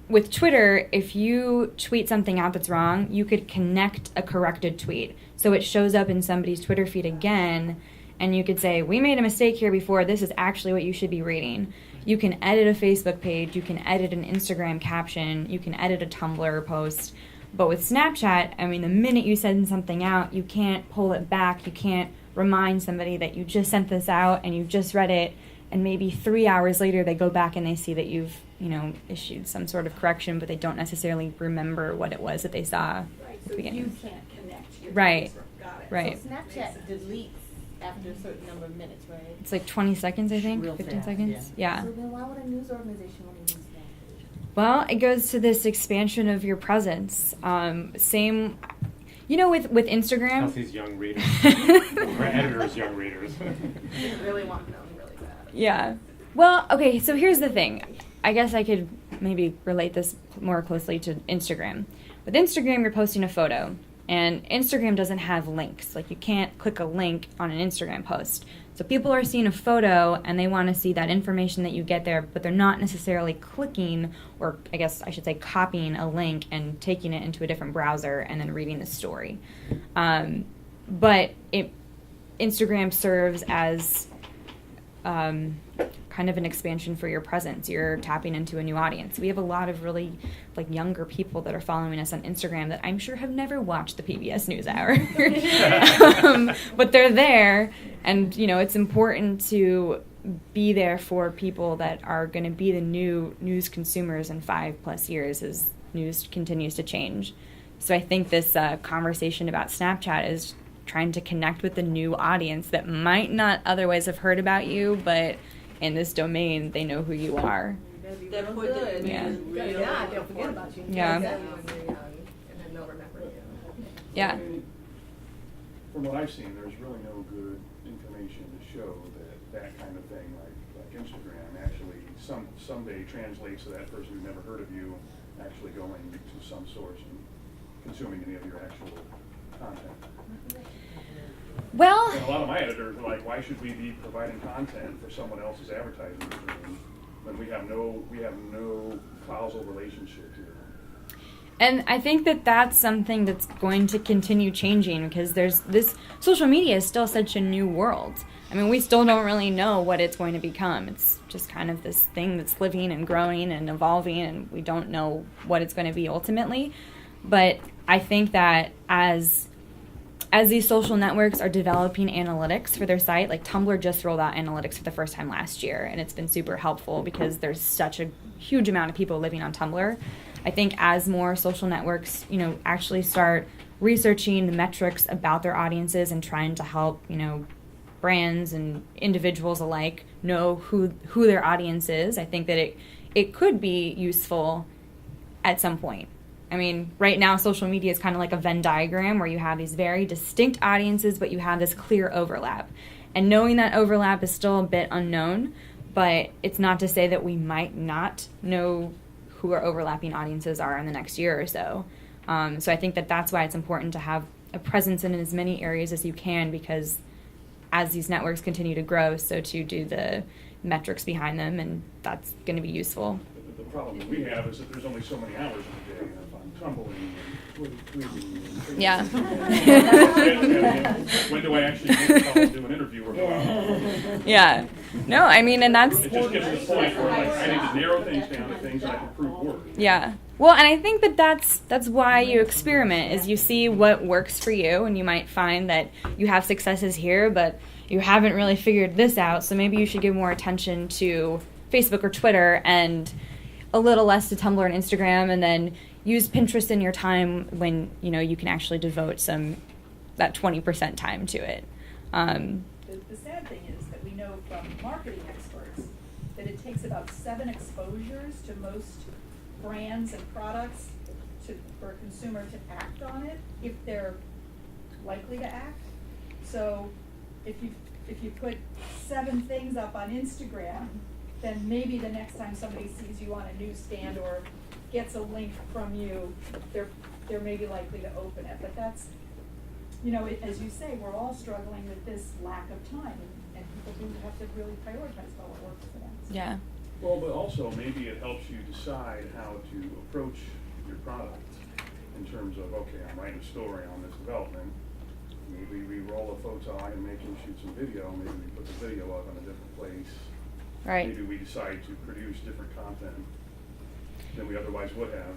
With Twitter, if you tweet something out that's wrong, you could connect a corrected tweet. So it shows up in somebody's Twitter feed again, and you could say, we made a mistake here before, this is actually what you should be reading. You can edit a Facebook page, you can edit an Instagram caption, you can edit a Tumblr post. But with Snapchat, I mean, the minute you send something out, you can't pull it back, you can't remind somebody that you just sent this out and you just read it, and maybe 3 hours later they go back and they see that you've, issued some sort of correction, but they don't necessarily remember what it was that they saw. Right, so you can't connect your Right. Got it. Right. So Snapchat deletes after a certain number of minutes, right? It's like 20 seconds, I think, Real 15 fast, seconds. Yeah. So then why would a news organization want to use that? Well, it goes to this expansion of your presence. Same, with Instagram. Kelsey's young readers. Or editors' young readers. They really want them really bad. Yeah. Well, okay, so here's the thing. I guess I could maybe relate this more closely to Instagram. With Instagram, you're posting a photo, and Instagram doesn't have links. Like, you can't click a link on an Instagram post. So people are seeing a photo, and they want to see that information that you get there, but they're not necessarily clicking, or I guess I should say copying a link and taking it into a different browser and then reading the story. But Instagram serves as kind of an expansion for your presence. You're tapping into a new audience. We have a lot of really younger people that are following us on Instagram that I'm sure have never watched the PBS NewsHour. But they're there, and it's important to be there for people that are going to be the new news consumers in 5+ years as news continues to change. So I think this conversation about Snapchat is trying to connect with a new audience that might not otherwise have heard about you, but in this domain, they know who you are. That point that you made Yeah. is really They'll forget about you. Yeah. When you're young, and then they'll remember you. Yeah. From what I've seen, there's really no good information to show that kind of thing, like Instagram, actually someday translates to that person who never heard of you actually going to some source and consuming any of your actual content. Well, And a lot of my editors are like, why should we be providing content for someone else's advertising when we have no causal relationship to them? and I think that that's something that's going to continue changing because there's this social media is still such a new world. I mean, we still don't really know what it's going to become. It's just kind of this thing that's living and growing and evolving, and we don't know what it's going to be ultimately. But I think that as these social networks are developing analytics for their site, like Tumblr just rolled out analytics for the first time last year, and it's been super helpful because there's such a huge amount of people living on Tumblr. I think as more social networks, actually start researching the metrics about their audiences and trying to help, brands and individuals alike know who their audience is, I think that it could be useful at some point. I mean, right now, social media is kind of like a Venn diagram where you have these very distinct audiences, but you have this clear overlap. And knowing that overlap is still a bit unknown, but it's not to say that we might not know who our overlapping audiences are in the next year or so. So I think that that's why it's important to have a presence in as many areas as you can, because as these networks continue to grow, so too do the metrics behind them, and that's going to be useful. The problem that we have is that there's only so many hours in the day, and if I'm tumbling and tweeting and Yeah. when do I actually get to call and do an interview or go out? Yeah. No, I mean, and that's... It just gets to the point where I need to narrow things down to things that I can prove work. Yeah. Well, and I think that that's why you experiment, is you see what works for you, and you might find that you have successes here, but you haven't really figured this out, so maybe you should give more attention to Facebook or Twitter and a little less to Tumblr and Instagram, and then use Pinterest in your time when, you can actually devote that 20% time to it. The sad thing is that we know from marketing experts that it takes about 7 exposures to most brands and products for a consumer to act on it, if they're likely to act. So if you put 7 things up on Instagram, then maybe the next time somebody sees you on a newsstand or gets a link from you, they're maybe likely to open it. But that's, as you say, we're all struggling with this lack of time, and people do have to really prioritize what works for them. Yeah. Well, but also maybe it helps you decide how to approach your product in terms of, okay, I'm writing a story on this development. Maybe we roll a photo and make him shoot some video. Maybe we put the video up in a different place. Right. Maybe we decide to produce different content than we otherwise would have.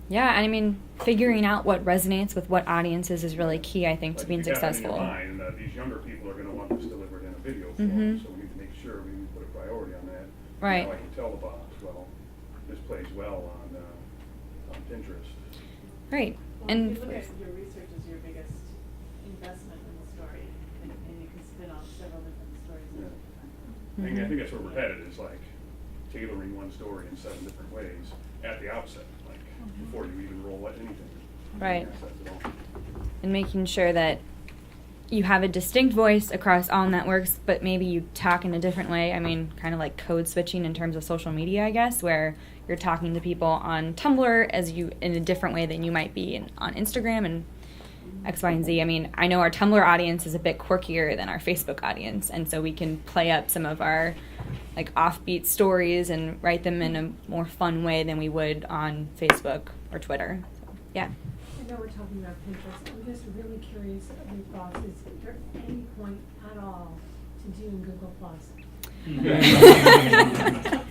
Yeah, and I mean, figuring out what resonates with what audiences is really key, I think, to being successful. You have it in your mind, these younger people are going to want this delivered in a video form, so we need to make sure we put a priority on that. Right. I can tell the boss, well, this plays well on Pinterest. Right. Well, And if you look at your research as your biggest investment in the story, and you can spin off several different stories at a time. I think that's where we're headed, is like tailoring one story in 7 different ways at the outset, like before you even roll anything. Right. Assets at all. and making sure that you have a distinct voice across all networks, but maybe you talk in a different way. I mean, kind of like code switching in terms of social media, I guess, where you're talking to people on Tumblr in a different way than you might be on Instagram and X, Y, and Z. I mean, I know our Tumblr audience is a bit quirkier than our Facebook audience, and so we can play up some of our like offbeat stories and write them in a more fun way than we would on Facebook or Twitter. So, yeah. I know we're talking about Pinterest. I'm just really curious of your thoughts. Is there any point at all to doing Google Plus?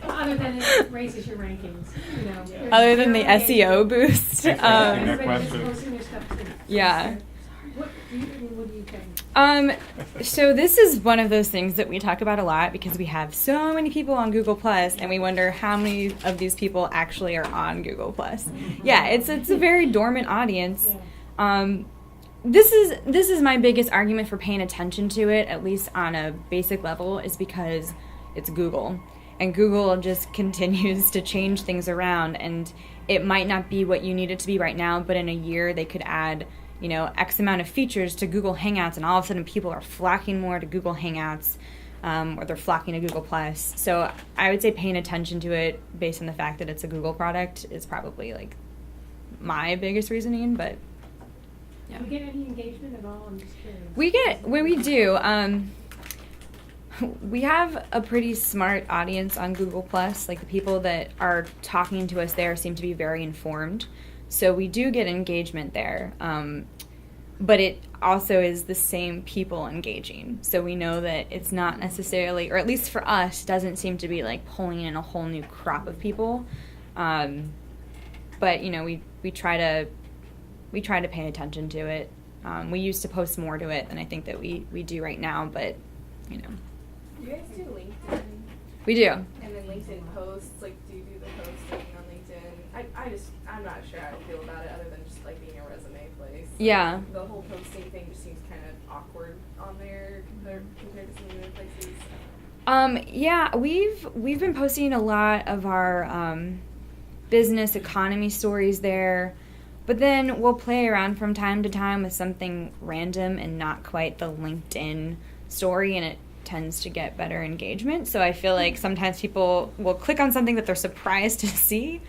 Other than it raises your rankings, you know. Other than the SEO boost. Everybody just posting their stuff too. Yeah. What do you think? So this is one of those things that we talk about a lot because we have so many people on Google Plus, and we wonder how many of these people actually are on Google Plus. Yeah, it's a very dormant audience. This is my biggest argument for paying attention to it, at least on a basic level, is because it's Google, and Google just continues to change things around, and it might not be what you need it to be right now, but in a year they could add, you know, X amount of features to Google Hangouts, and all of a sudden people are flocking more to Google Hangouts, or they're flocking to Google Plus. So I would say paying attention to it based on the fact that it's a Google product is probably like my biggest reasoning, but yeah. Do you get any engagement at all? I'm just curious. We do. We have a pretty smart audience on Google Plus. Like, the people that are talking to us there seem to be very informed. So we do get engagement there. But it also is the same people engaging. So we know that it's not necessarily, or at least for us, doesn't seem to be like pulling in a whole new crop of people. But, you know, we try to pay attention to it. We used to post more to it than I think that we do right now, but, you know. Do you guys do LinkedIn? We do. And then LinkedIn posts, like, do you do the posting on LinkedIn? I'm not sure how I feel about it other than just, like, being a resume place. Yeah. The whole posting thing just seems kind of awkward on there compared to some other places. Yeah, we've been posting a lot of our business economy stories there, but then we'll play around from time to time with something random and not quite the LinkedIn story, and it tends to get better engagement. So I feel like sometimes people will click on something that they're surprised to see.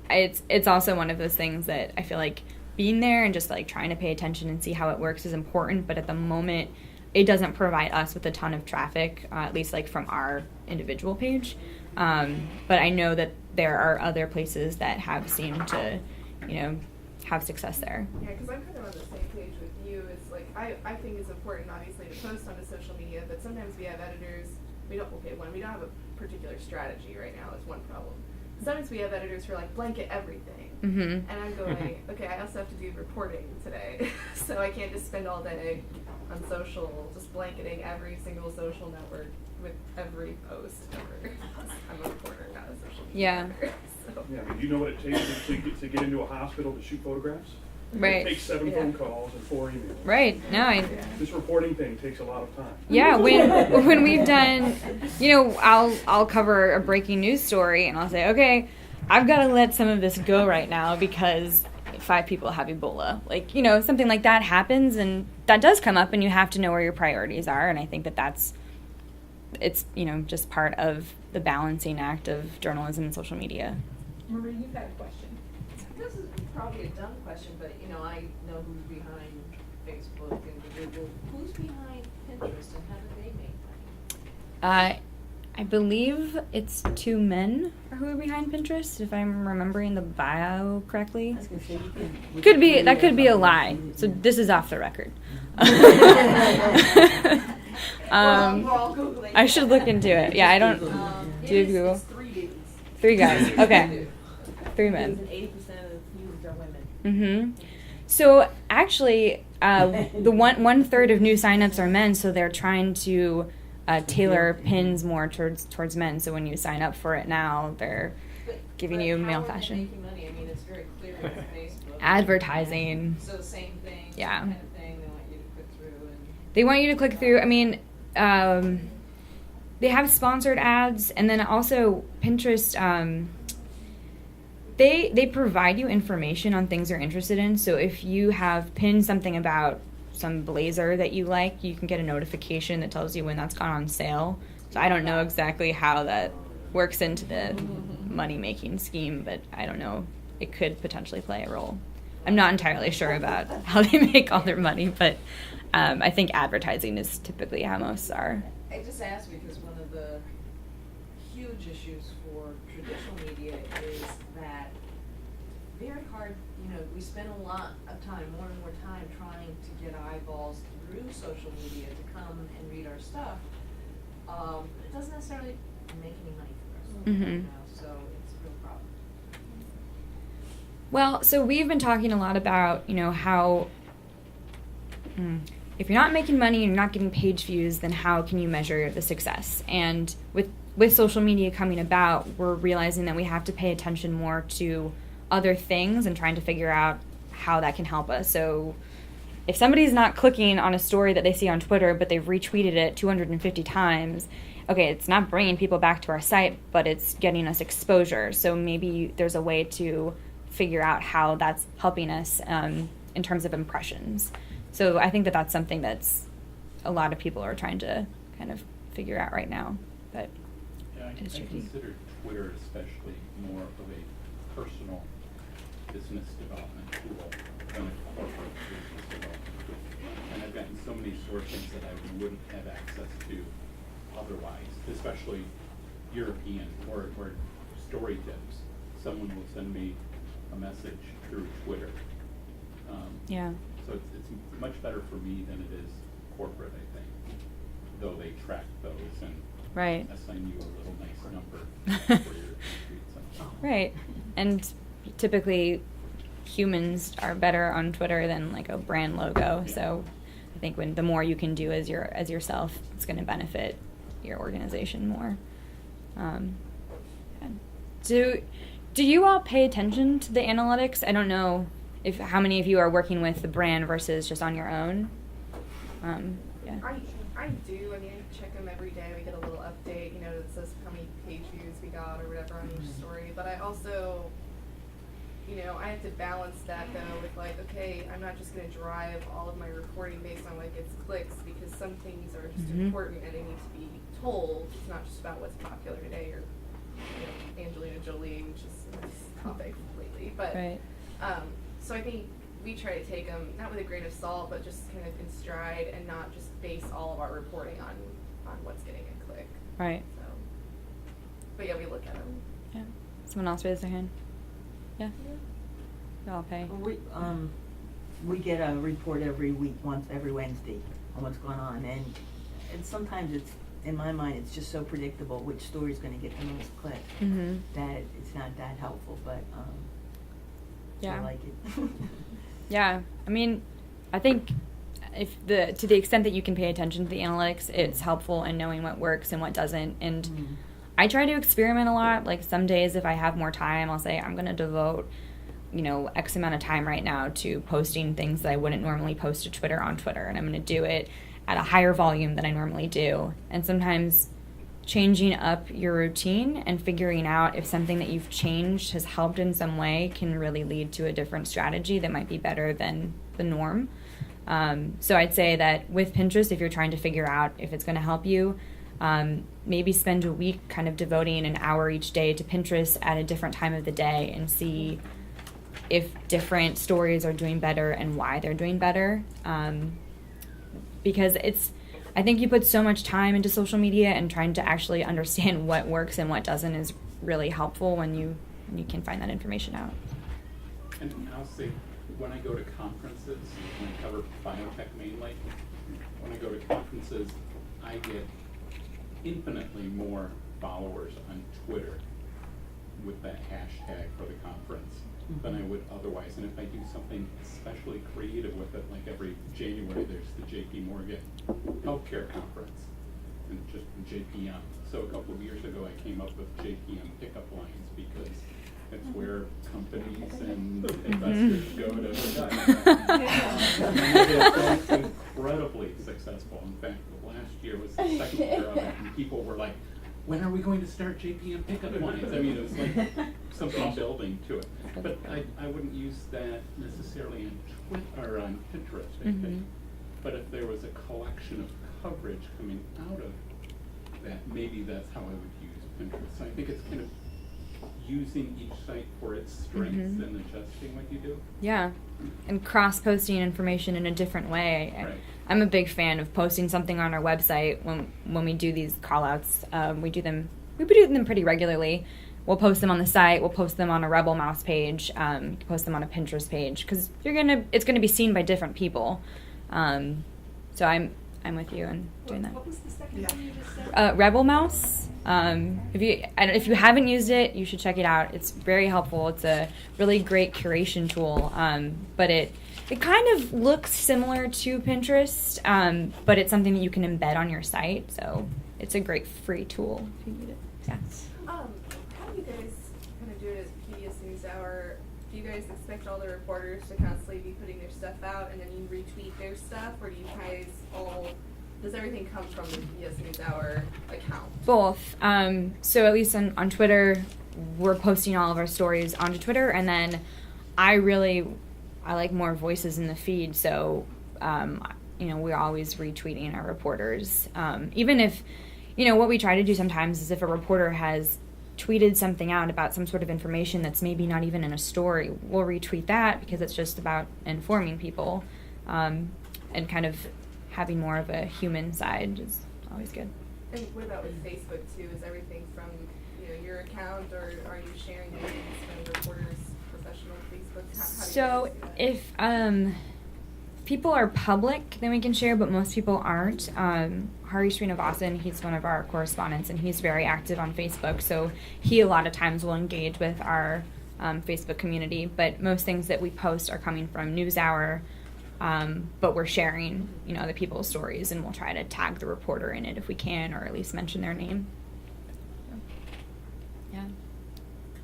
It's also one of those things that I feel like being there and just like trying to pay attention and see how it works is important, but at the moment it doesn't provide us with a ton of traffic, at least like from our individual page. But I know that there are other places that have seemed to, you know, have success there. Yeah, because I'm kind of on the same page with you. It's like, I think it's important, obviously, to post onto social media, but sometimes we have editors, we don't have a particular strategy right now, is one problem. Sometimes we have editors who are like, blanket everything. Mm-hmm. And I'm going, okay, I also have to do reporting today, so I can't just spend all day on social, just blanketing every single social network with every post ever. I'm a reporter, not a social media editor, so. Yeah, I mean, do you know what it takes to get into a hospital to shoot photographs? Right. It takes 7 phone calls and 4 emails. Right. No, This reporting thing takes a lot of time. Yeah, when we've done, you know, I'll cover a breaking news story and I'll say, okay, I've got to let some of this go right now because 5 people have Ebola. Like, you know, something like that happens, and that does come up, and you have to know where your priorities are. And I think it's, you know, just part of the balancing act of journalism and social media. Marie, you've got a question. This is probably a dumb question, but, you know, I know who's behind Facebook and Google. Who's behind Pinterest, and how do they make money? I believe it's 2 men who are behind Pinterest, if I'm remembering the bio correctly. I was gonna say, That could be a lie. So this is off the record. We're all Googling. I should look into it. Yeah, I don't. Do you Google? It's 3 dudes. 3 guys. Okay. 3 men. And 80% of users are women. Mm-hmm. So actually, the one third of new signups are men, so they're trying to tailor pins more towards men. So when you sign up for it now, they're giving you male fashion. Making money? I mean, it's very clear on Facebook. Advertising. So same thing. Yeah. Same kind of thing. They want you to click through. They want you to click through. I mean, they have sponsored ads, and then also Pinterest. They provide you information on things you're interested in. So if you have pinned something about some blazer that you like, you can get a notification that tells you when that's gone on sale. So I don't know exactly how that works into the money-making scheme, but I don't know. It could potentially play a role. I'm not entirely sure about how they make all their money, but I think advertising is typically how most are. I just asked because one of the huge issues for traditional media is that very hard, you know, we spend a lot of time, more and more time, trying to get eyeballs through social media to come and read our stuff. It doesn't necessarily make any money for us, Mm-hmm. you know, so it's a real problem. Well, so we've been talking a lot about, you know, how if you're not making money and you're not getting page views, then how can you measure the success? And with social media coming about, we're realizing that we have to pay attention more to other things and trying to figure out how that can help us. So if somebody's not clicking on a story that they see on Twitter, but they've retweeted it 250 times, okay, it's not bringing people back to our site, but it's getting us exposure. So maybe there's a way to figure out how that's helping us in terms of impressions. So I think that that's something that's a lot of people are trying to kind of figure out right now. But yeah, I consider Twitter especially more of a personal business development tool than a corporate business development tool. And I've gotten so many sourcings that I wouldn't have access to otherwise, especially European or story tips. Someone will send me a message through Twitter. So it's much better for me than it is corporate, I think, though they track those and assign you a little nice number for your tweets. Right. And typically humans are better on Twitter than like a brand logo. Yeah. So I think the more you can do as yourself, it's going to benefit your organization more. Do you all pay attention to the analytics? I don't know how many of you are working with the brand versus just on your own. Yeah. I do. I mean, I check them every day. We get a little update, that says how many page views we got or whatever on each story. But I also, I have to balance that though with like, okay, I'm not just going to drive all of my reporting based on what gets clicks, because some things are just important and they need to be told. It's not just about what's popular today or Angelina Jolie, which is a nice topic lately. But so I think we try to take them not with a grain of salt, but just kind of in stride and not just base all of our reporting on what's getting a click. Right. So, but yeah, we look at them. Yeah. Someone else raise their hand. Yeah. You all pay. Well, we get a report every week, every Wednesday, on what's going on, and sometimes it's, in my mind, it's just so predictable which story's going to get the most clicks that it's not that helpful. But I like it. Yeah, I mean, I think to the extent that you can pay attention to the analytics, it's helpful in knowing what works and what doesn't. And I try to experiment a lot. Like some days, if I have more time, I'll say I'm going to devote, X amount of time right now to posting things that I wouldn't normally post to Twitter on Twitter, and I'm going to do it at a higher volume than I normally do. And sometimes changing up your routine and figuring out if something that you've changed has helped in some way can really lead to a different strategy that might be better than the norm. So I'd say that with Pinterest, if you're trying to figure out if it's going to help you, maybe spend a week kind of devoting an hour each day to Pinterest at a different time of the day and see if different stories are doing better and why they're doing better. Because I think you put so much time into social media, and trying to actually understand what works and what doesn't is really helpful when you can find that information out. And I'll say, when I go to conferences, when I cover biotech mainly, when I go to conferences, I get infinitely more followers on Twitter with that hashtag for the conference than I would otherwise. And if I do something especially creative with it, like every January there's the JP Morgan Healthcare Conference, and just JPM. So a couple of years ago I came up with JPM pickup lines, because it's where companies and investors go to it's incredibly successful. In fact, last year was the second year of it, and people were like, when are we going to start JPM pickup lines? I mean, it was like something building to it. But I wouldn't use that necessarily on Twitter or on Pinterest, I think. But if there was a collection of coverage coming out of that, maybe that's how I would use Pinterest. So I think it's kind of using each site for its strengths and adjusting what you do. Yeah, and cross-posting information in a different way. Right. I'm a big fan of posting something on our website when we do these call-outs. We do them pretty regularly. We'll post them on the site. We'll post them on a Rebel Mouse page. Post them on a Pinterest page, because it's gonna be seen by different people. So I'm with you on doing that. What was the second thing you just said? Rebel Mouse. If you haven't used it, you should check it out. It's very helpful. It's a really great curation tool. But it It kind of looks similar to Pinterest, but it's something that you can embed on your site, so it's a great free tool if you need it. Yeah. How do you guys kind of do it at PBS NewsHour? Do you guys expect all the reporters to constantly be putting their stuff out and then you retweet their stuff, or do you guys all, does everything come from the PBS NewsHour account? Both. So at least on Twitter, we're posting all of our stories onto Twitter, and then I like more voices in the feed, so we're always retweeting our reporters. Even if, what we try to do sometimes is if a reporter has tweeted something out about some sort of information that's maybe not even in a story, we'll retweet that because it's just about informing people, and kind of having more of a human side is always good. And what about with Facebook too? Is everything from your account, or are you sharing things from reporters' professional Facebook? How So do you guys do that? if people are public, then we can share, but most people aren't. Hari Srinivasan, he's one of our correspondents, and he's very active on Facebook, so he a lot of times will engage with our Facebook community, but most things that we post are coming from NewsHour, but we're sharing, other people's stories, and we'll try to tag the reporter in it if we can, or at least mention their name. So, yeah.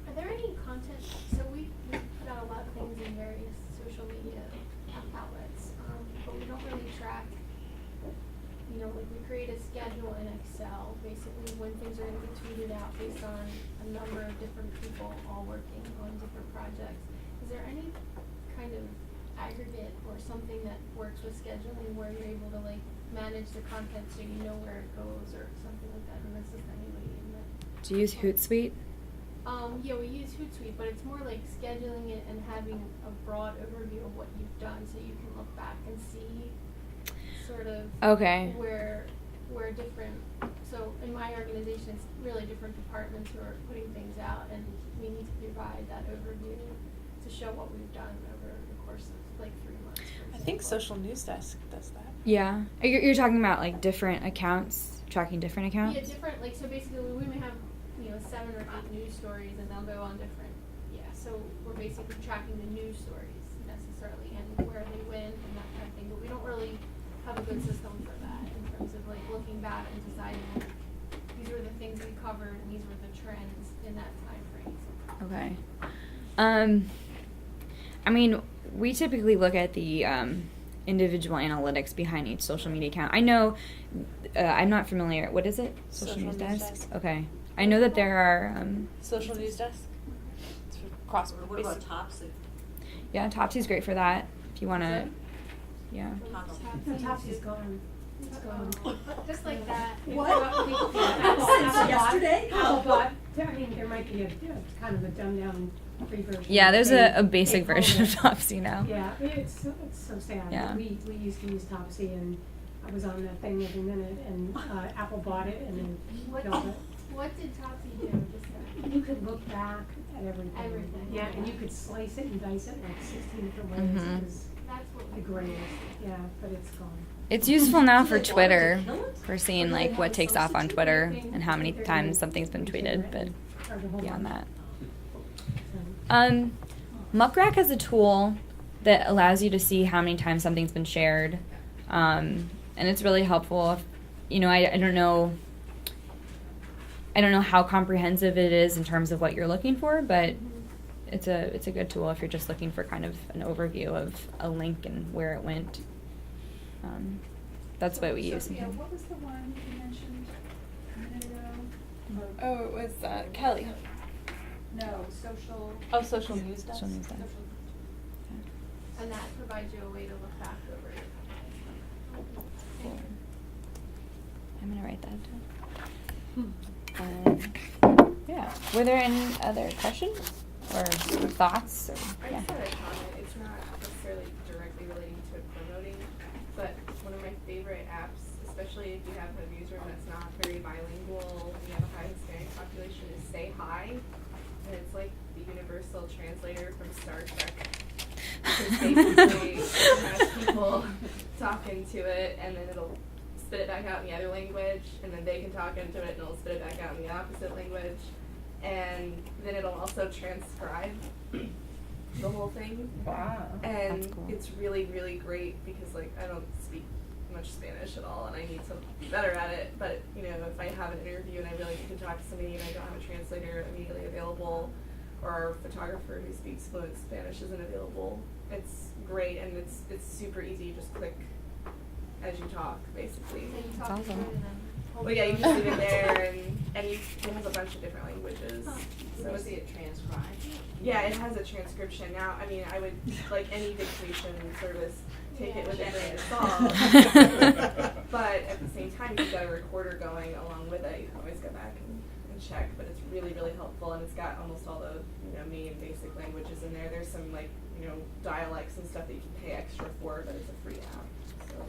Are there any content? So we put out a lot of things in various social media outlets, but we don't really track. Like we create a schedule in Excel, basically when things are going to be tweeted out based on a number of different people all working on different projects. Is there any kind of aggregate or something that works with scheduling where you're able to manage the content so you know where it goes or something like that, and assist anybody in that? Do you use Hootsuite? Yeah, we use Hootsuite, but it's more like scheduling it and having a broad overview of what you've done so you can look back and see sort of Okay. where different, so in my organization it's really different departments who are putting things out, and we need to provide that overview to show what we've done over the course of 3 months. I think Social News Desk does that. Yeah. You're talking about different accounts, tracking different accounts? Yeah, different, so basically we may have 7 or 8 news stories, and they'll go on different, so we're basically tracking the news stories necessarily and where they win and that kind of thing, but we don't really have a good system for that in terms of looking back and deciding these were the things we covered and these were the trends in that time frame. Okay. We typically look at the individual analytics behind each social media account. I know, I'm not familiar. What is it? Social News Desk? Okay. I know that there are... Social News Desk? It's for cross. What about Topsy? Yeah, Topsy's great for that. If you want to... Yeah. Topsy's gone. It's gone. Just like that. Since yesterday? But there might be a kind of a dumbed down free version. Yeah, there's a basic version of Topsy now. Yeah, it's so sad. Yeah. We used to use Topsy, and I was on that thing every minute, and Apple bought it and then killed it. What did Topsy do? You could look back at everything. Everything. Yeah, and you could slice it and dice it 16 different ways. Mhm. It was That's what the greatest. Yeah, but it's gone. It's useful now for Twitter, for seeing what takes off on Twitter and how many times something's been tweeted, but beyond that. Muckrack has a tool that allows you to see how many times something's been shared, and it's really helpful. I don't know how comprehensive it is in terms of what you're looking for, but it's a good tool if you're just looking for kind of an overview of a link and where it went. That's what we use. Sophia, what was the one you mentioned a minute ago? Oh, it was Kelly. No, social. Oh, Social News Desk. Social News Desk. And that provides you a way to look back over it. Cool. I'm gonna write that down. Yeah. Were there any other questions or thoughts? Or, I yeah. just had a comment. It's not necessarily directly relating to promoting, but one of my favorite apps, especially if you have a newsroom that's not very bilingual and you have a high Hispanic population, is Say Hi. And it's like the universal translator from Star Trek. Because basically it has people talking to it, and then it'll spit it back out in the other language, and then they can talk into it and it'll spit it back out in the opposite language. And then it'll also transcribe the whole thing. Wow. And That's cool. it's really, really great because like I don't speak much Spanish at all and I need to be better at it. But you know, if I have an interview and I really need to talk to somebody and I don't have a translator immediately available, or our photographer who speaks fluent Spanish isn't available, it's great and it's super easy. You just click as you talk, basically. That's awesome. Well, yeah, you just leave it there, and it has a bunch of different languages. So is it transcribed? Yeah, it has a transcription. Now, I mean, I would, like any dictation service, take it with a grain of salt. But at the same time, you've got a recorder going along with it. You can always go back and check, but it's really, really helpful, and it's got almost all the, main basic languages in there. There's some, dialects and stuff that you can pay extra for, but it's a free app, so.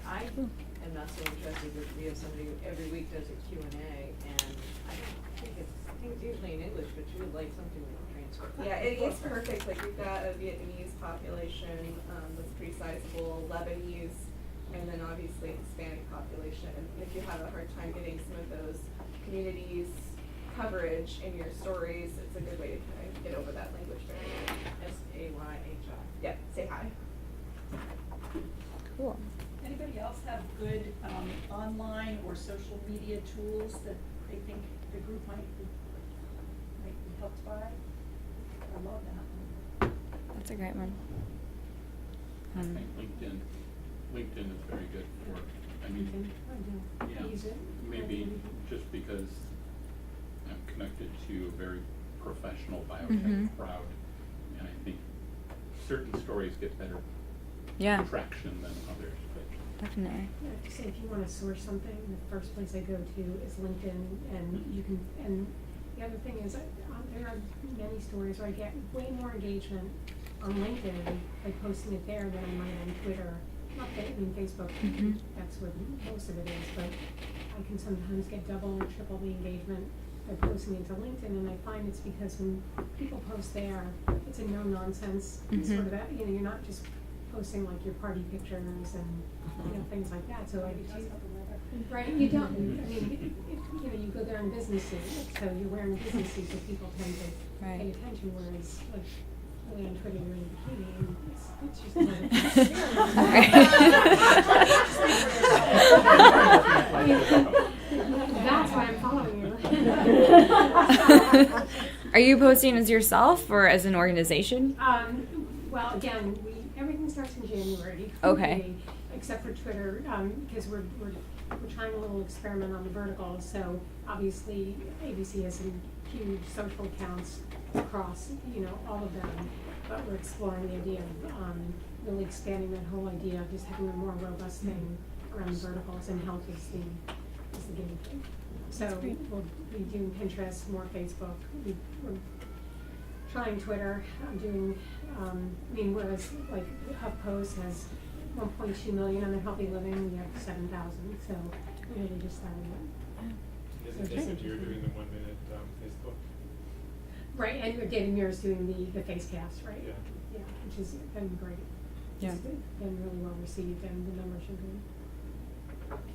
I am not so interested, but we have somebody who every week does a Q&A, and I think it's usually in English, but you would like something with a transcript. Yeah, it's perfect. Like we've got a Vietnamese population that's pretty sizable, Lebanese, and then obviously Hispanic population. And if you have a hard time getting some of those communities coverage in your stories, it's a good way to kind of get over that language barrier. SAYHI. Yeah, say hi. Cool. Anybody else have good online or social media tools that they think the group might be helped by? I love that. That's a great one. I think LinkedIn is very good for, yeah, Use it. maybe just because I'm connected to a very professional biotech Mhm. crowd, and I think certain stories get better Yeah. traction than others, but Definitely. I have to say, if you want to source something, the first place I go to is LinkedIn, and you can. And the other thing is, there are many stories where I get way more engagement on LinkedIn by posting it there than I might on Twitter. Not that, Facebook. Mhm. That's where most of it is, but I can sometimes get double or triple the engagement by posting it to LinkedIn, and I find it's because when people post there, it's a no-nonsense sort of. You're not just posting like your party pictures and things like that. So I do too. Right? You don't. I mean, you go there in business suit, so you're wearing a business suit, so people tend to pay attention. Whereas, like, really on Twitter, you're in a bikini, and it's just a That's why I'm following you. Are you posting as yourself or as an organization? Well, again, everything starts in January. Okay. Except for Twitter, because we're trying a little experiment on the verticals. So obviously, ABC has some huge social accounts across, all of them. But we're exploring the idea of really expanding that whole idea of just having a more robust thing around the verticals, and health is the guinea pig. So we'll be doing Pinterest, more Facebook. We're trying Twitter. I'm doing, whereas like HuffPost has 1.2 million on their healthy living, we have 7,000. So we really just started it. Isn't this that you're doing the 1 minute Facebook? Right, and David Muir's doing the Facecast, right? Yeah. Yeah, which has been great. Yeah. It's been really well received, and the numbers are good.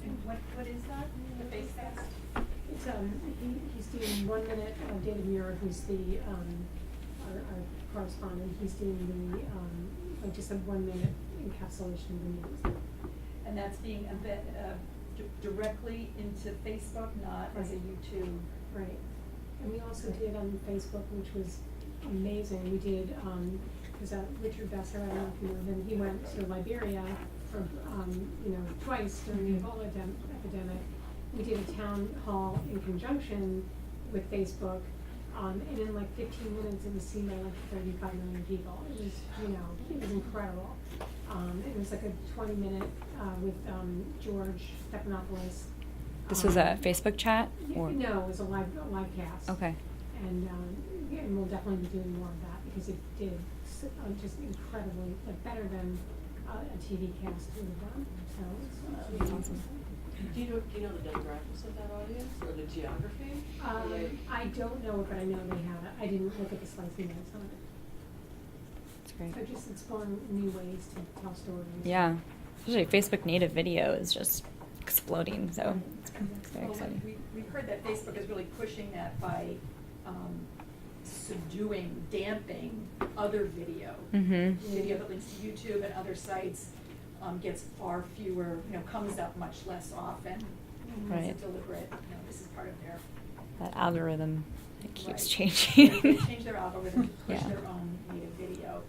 And what is that? The Facecast? It's he's doing 1 minute. David Muir, who's the our correspondent, he's doing the just a 1 minute encapsulation of the news. And that's being embedded directly into Facebook, not as a YouTube. Right. And we also did on Facebook, which was amazing. We did because Richard Besser, I don't know if you know him, he went to Liberia for twice during the Ebola epidemic. We did a town hall in conjunction with Facebook, and in like 15 minutes it was seen by like 35 million people. It was it was incredible. It was like a 20-minute with George Stephanopoulos. This was a Facebook chat? Or? No, it was a live cast. Okay. And we'll definitely be doing more of that because it did just incredibly, better than a TV cast would have done. So it's awesome. Do you know the demographics of that audience or the geography? I don't know it, but I know they have it. I didn't look at the slicing notes on it. That's great. So just exploring new ways to tell stories. Yeah. Especially Facebook native video is just exploding, so it's very exciting. We heard that Facebook is really pushing that by subduing, damping other video. Mhm. Video that links to YouTube and other sites gets far fewer, comes up much less often. Right. It's a deliberate, this is part of their. That algorithm, it keeps Right. changing. They change their algorithm to push Yeah. their own native video,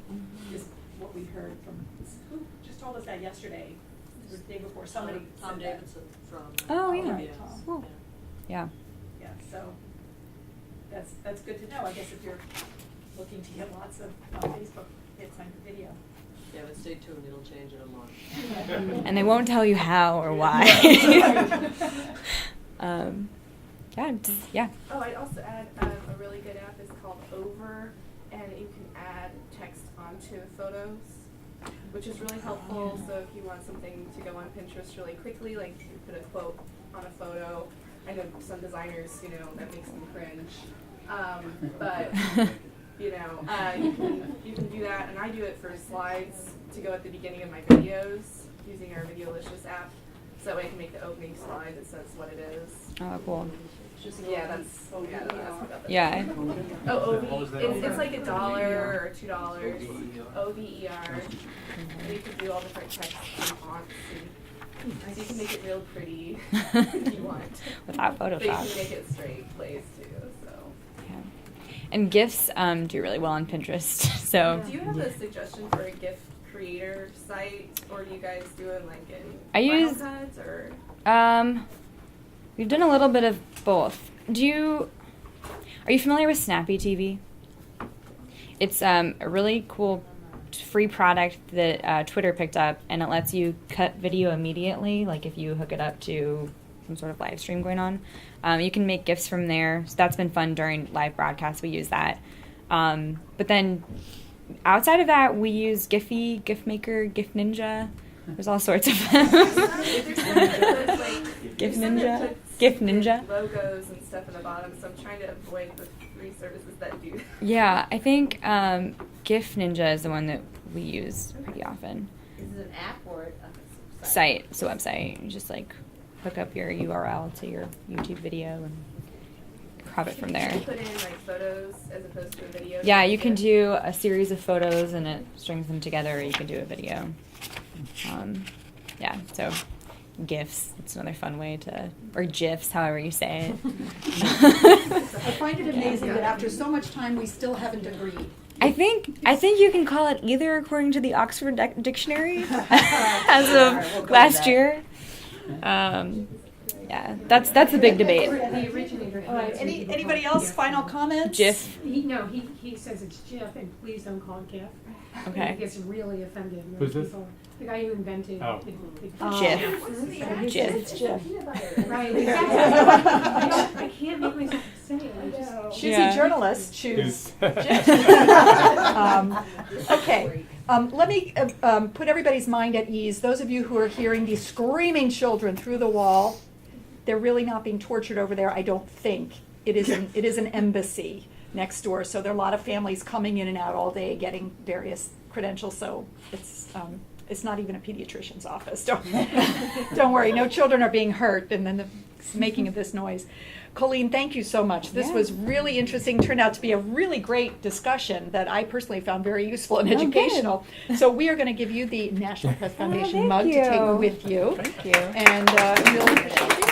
is what we heard from, who just told us that yesterday, or the day before, somebody Tom said that. Davidson from. Oh, yeah. Right, Tom. Cool. Yeah. Yeah, so that's good to know, I guess, if you're looking to get lots of Facebook hits on your video. Yeah, but stay tuned, it'll change in a month. And they won't tell you how or why. Yeah. Oh, I'd also add a really good app is called Over, and you can add text onto photos, which is really helpful. So if you want something to go on Pinterest really quickly, like you put a quote on a photo. I know some designers, that makes them cringe, but you can do that, and I do it for slides to go at the beginning of my videos using our Videolicious app. So that way I can make the opening slide that says what it is. Oh, cool. Yeah, that's about that. Yeah. Oh, it's like $1 or $2. OVER. And you can do all different text and fonts, and so you can make it real pretty if you want. Without But you Photoshop. can make it straight plays too. So. Yeah. And GIFs do really well on Pinterest. So. Do you have a suggestion for a GIF creator site, or do you guys do it like in I Final use- Cut or? We've done a little bit of both. Are you familiar with Snappy TV? It's a really cool free product that Twitter picked up, and it lets you cut video immediately, like if you hook it up to some sort of live stream going on. You can make GIFs from there, so that's been fun during live broadcasts. We use that. But then outside of that, we use Giphy, GIFmaker, GIF Ninja. There's all sorts of them. GIF Ninja. GIF Ninja. Logos and stuff in the bottom, so I'm trying to avoid the free services that do. Yeah, I think GIF Ninja is the one that we use pretty often. Is it an app or a Site, it's a website. You just hook up your URL to your YouTube video and crop it from there. Can you put in photos as opposed to a video? Yeah, you can do a series of photos and it strings them together, or you can do a video. So GIFs, it's another fun way or GIFs, however you say it. I find it amazing that after so much time, we still haven't agreed. I think you can call it either according to the Oxford Dictionary as of last year. That's a big debate. The originator. All right, anybody else, final comments? GIF. He says it's GIF, and please don't call it GIF. Okay. He gets really offended when Who's this? people, the guy who invented Oh. GIF. GIF. It's GIF. Right, exactly. I can't make myself say it. I just. Choosy Yeah. journalists choose Choose. GIF. Okay, let me put everybody's mind at ease. Those of you who are hearing these screaming children through the wall, they're really not being tortured over there, I don't think. It is an embassy next door, so there are a lot of families coming in and out all day getting various credentials, so it's not even a pediatrician's office. Don't worry, no children are being hurt and then the making of this noise. Colleen, thank you so much. This was really interesting, turned out to be a really great discussion that I personally found very useful and educational. So we are going to give you the National Press Foundation thank mug to you. take with you. Thank you. And we'll